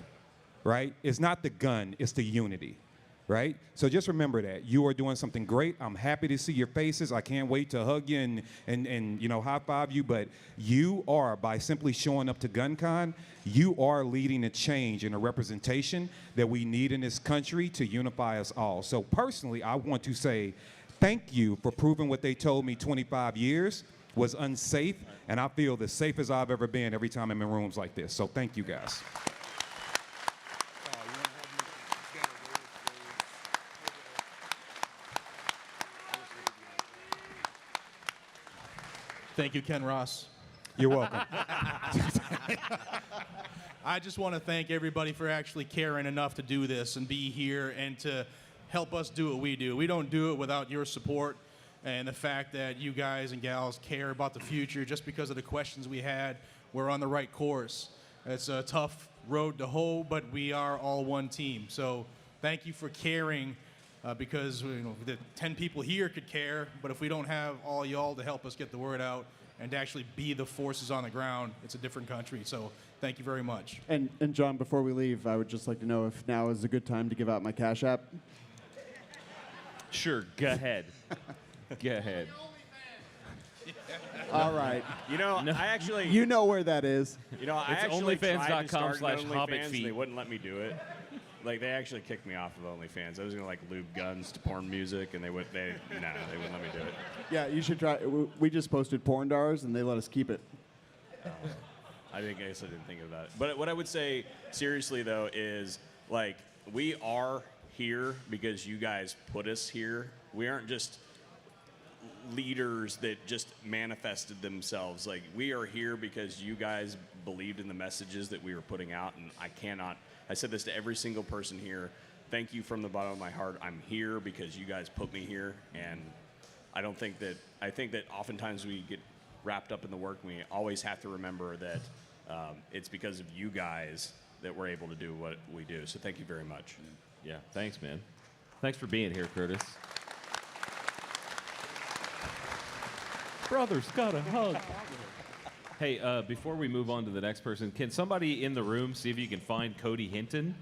right? It's not the gun, it's the unity, right? So just remember that. You are doing something great. I'm happy to see your faces. I can't wait to hug you and you know, high-five you, but you are, by simply showing up to Guncon, you are leading a change in a representation that we need in this country to unify us all. So personally, I want to say thank you for proving what they told me 25 years was unsafe, and I feel the safest I've ever been every time I'm in rooms like this. So thank you, guys. Thank you, Ken Ross. You're welcome. I just want to thank everybody for actually caring enough to do this and be here and to help us do what we do. We don't do it without your support and the fact that you guys and gals care about the future. Just because of the questions we had, we're on the right course. It's a tough road to hoe, but we are all one team. So thank you for caring, because the 10 people here could care, but if we don't have all y'all to help us get the word out and to actually be the forces on the ground, it's a different country. So thank you very much. And John, before we leave, I would just like to know if now is a good time to give out my Cash App. Sure, go ahead. Go ahead. All right. You know, I actually... You know where that is. You know, I It's actually tried to start onlyfans.com/hobbitfeet. and they wouldn't let me do it. Like, they actually kicked me off of OnlyFans. I was gonna like lube guns to porn music, and they wouldn't let me do it. Yeah, you should try. We just posted porn dars, and they let us keep it. I guess I didn't think of that. But what I would say seriously though is, like, we are here because you guys put us here. We aren't just leaders that just manifested themselves. Like, we are here because you guys believed in the messages that we were putting out, and I said this to every single person here. Thank you from the bottom of my heart. I'm here because you guys put me here, and I think that oftentimes we get wrapped up in the work, and we always have to remember that it's because of you guys that we're able to do what we do. So thank you very much. Yeah, thanks, man. Thanks for being here, Curtis. Brothers got a hug. Hey, before we move on to the next person, can somebody in the room see if you can find Cody Hinton?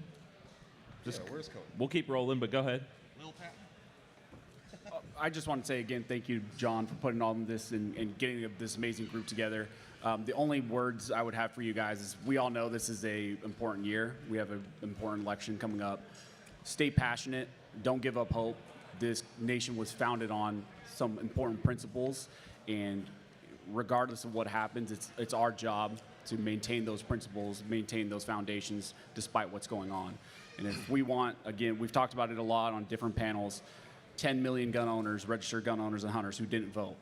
Just, where's Cody? We'll keep rolling, but go ahead. I just want to say again, thank you, John, for putting all of this and getting this amazing group together. The only words I would have for you guys is we all know this is a important year. We have an important election coming up. Stay passionate. Don't give up hope. This nation was founded on some important principles, and regardless of what happens, it's our job to maintain those principles, maintain those foundations, despite what's going on. And if we want, again, we've talked about it a lot on different panels, 10 million gun owners, registered gun owners and hunters who didn't vote,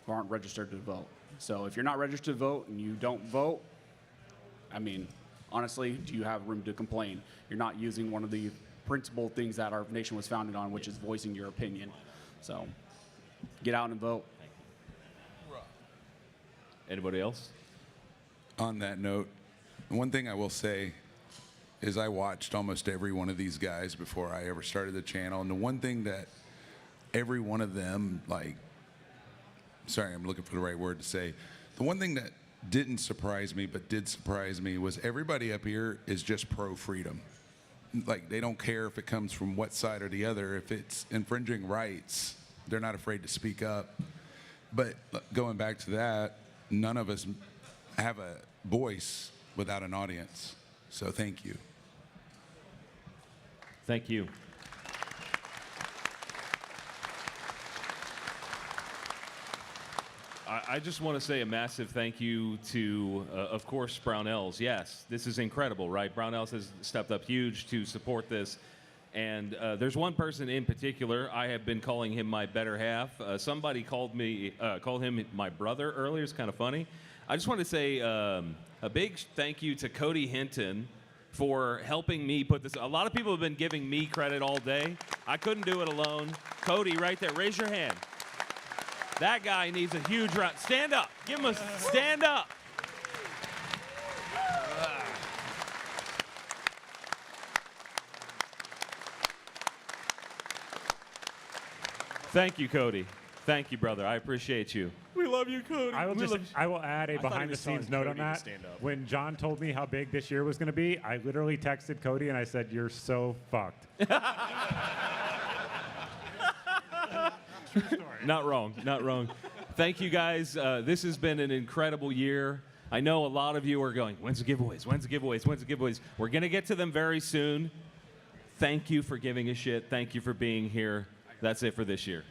who aren't registered to vote. So if you're not registered to vote and you don't vote, I mean, honestly, do you have room to complain? You're not using one of the principal things that our nation was founded on, which is voicing your opinion. So get out and vote. Anybody else? On that note, one thing I will say is I watched almost every one of these guys before I ever started the channel, and the one thing that every one of them, sorry, I'm looking for the right word to say, the one thing that didn't surprise me but did surprise me was everybody up here is just pro-freedom. Like, they don't care if it comes from what side or the other. If it's infringing rights, they're not afraid to speak up. But going back to that, none of us have a voice without an audience. So thank you. Thank you. I just want to say a massive thank you to, of course, Brownells. Yes, this is incredible, right? Brownells has stepped up huge to support this. And there's one person in particular, I have been calling him my better half. Somebody called him my brother earlier. It's kind of funny. I just want to say a big thank you to Cody Hinton for helping me put this. A lot of people have been giving me credit all day. I couldn't do it alone. Cody, right there, raise your hand. That guy needs a huge round. Stand up. Give him a stand up. Thank you, Cody. Thank you, brother. I appreciate you. We love you, Cody. I will add a behind-the-scenes note on that. When John told me how big this year was going to be, I literally texted Cody and I said, "You're so fucked." True story. Not wrong. Not wrong. Thank you, guys. This has been an incredible year. I know a lot of you are going, when's the giveaways? When's the giveaways? When's the giveaways? We're going to get to them very soon. Thank you for giving a shit. Thank you for being here. That's it for this year.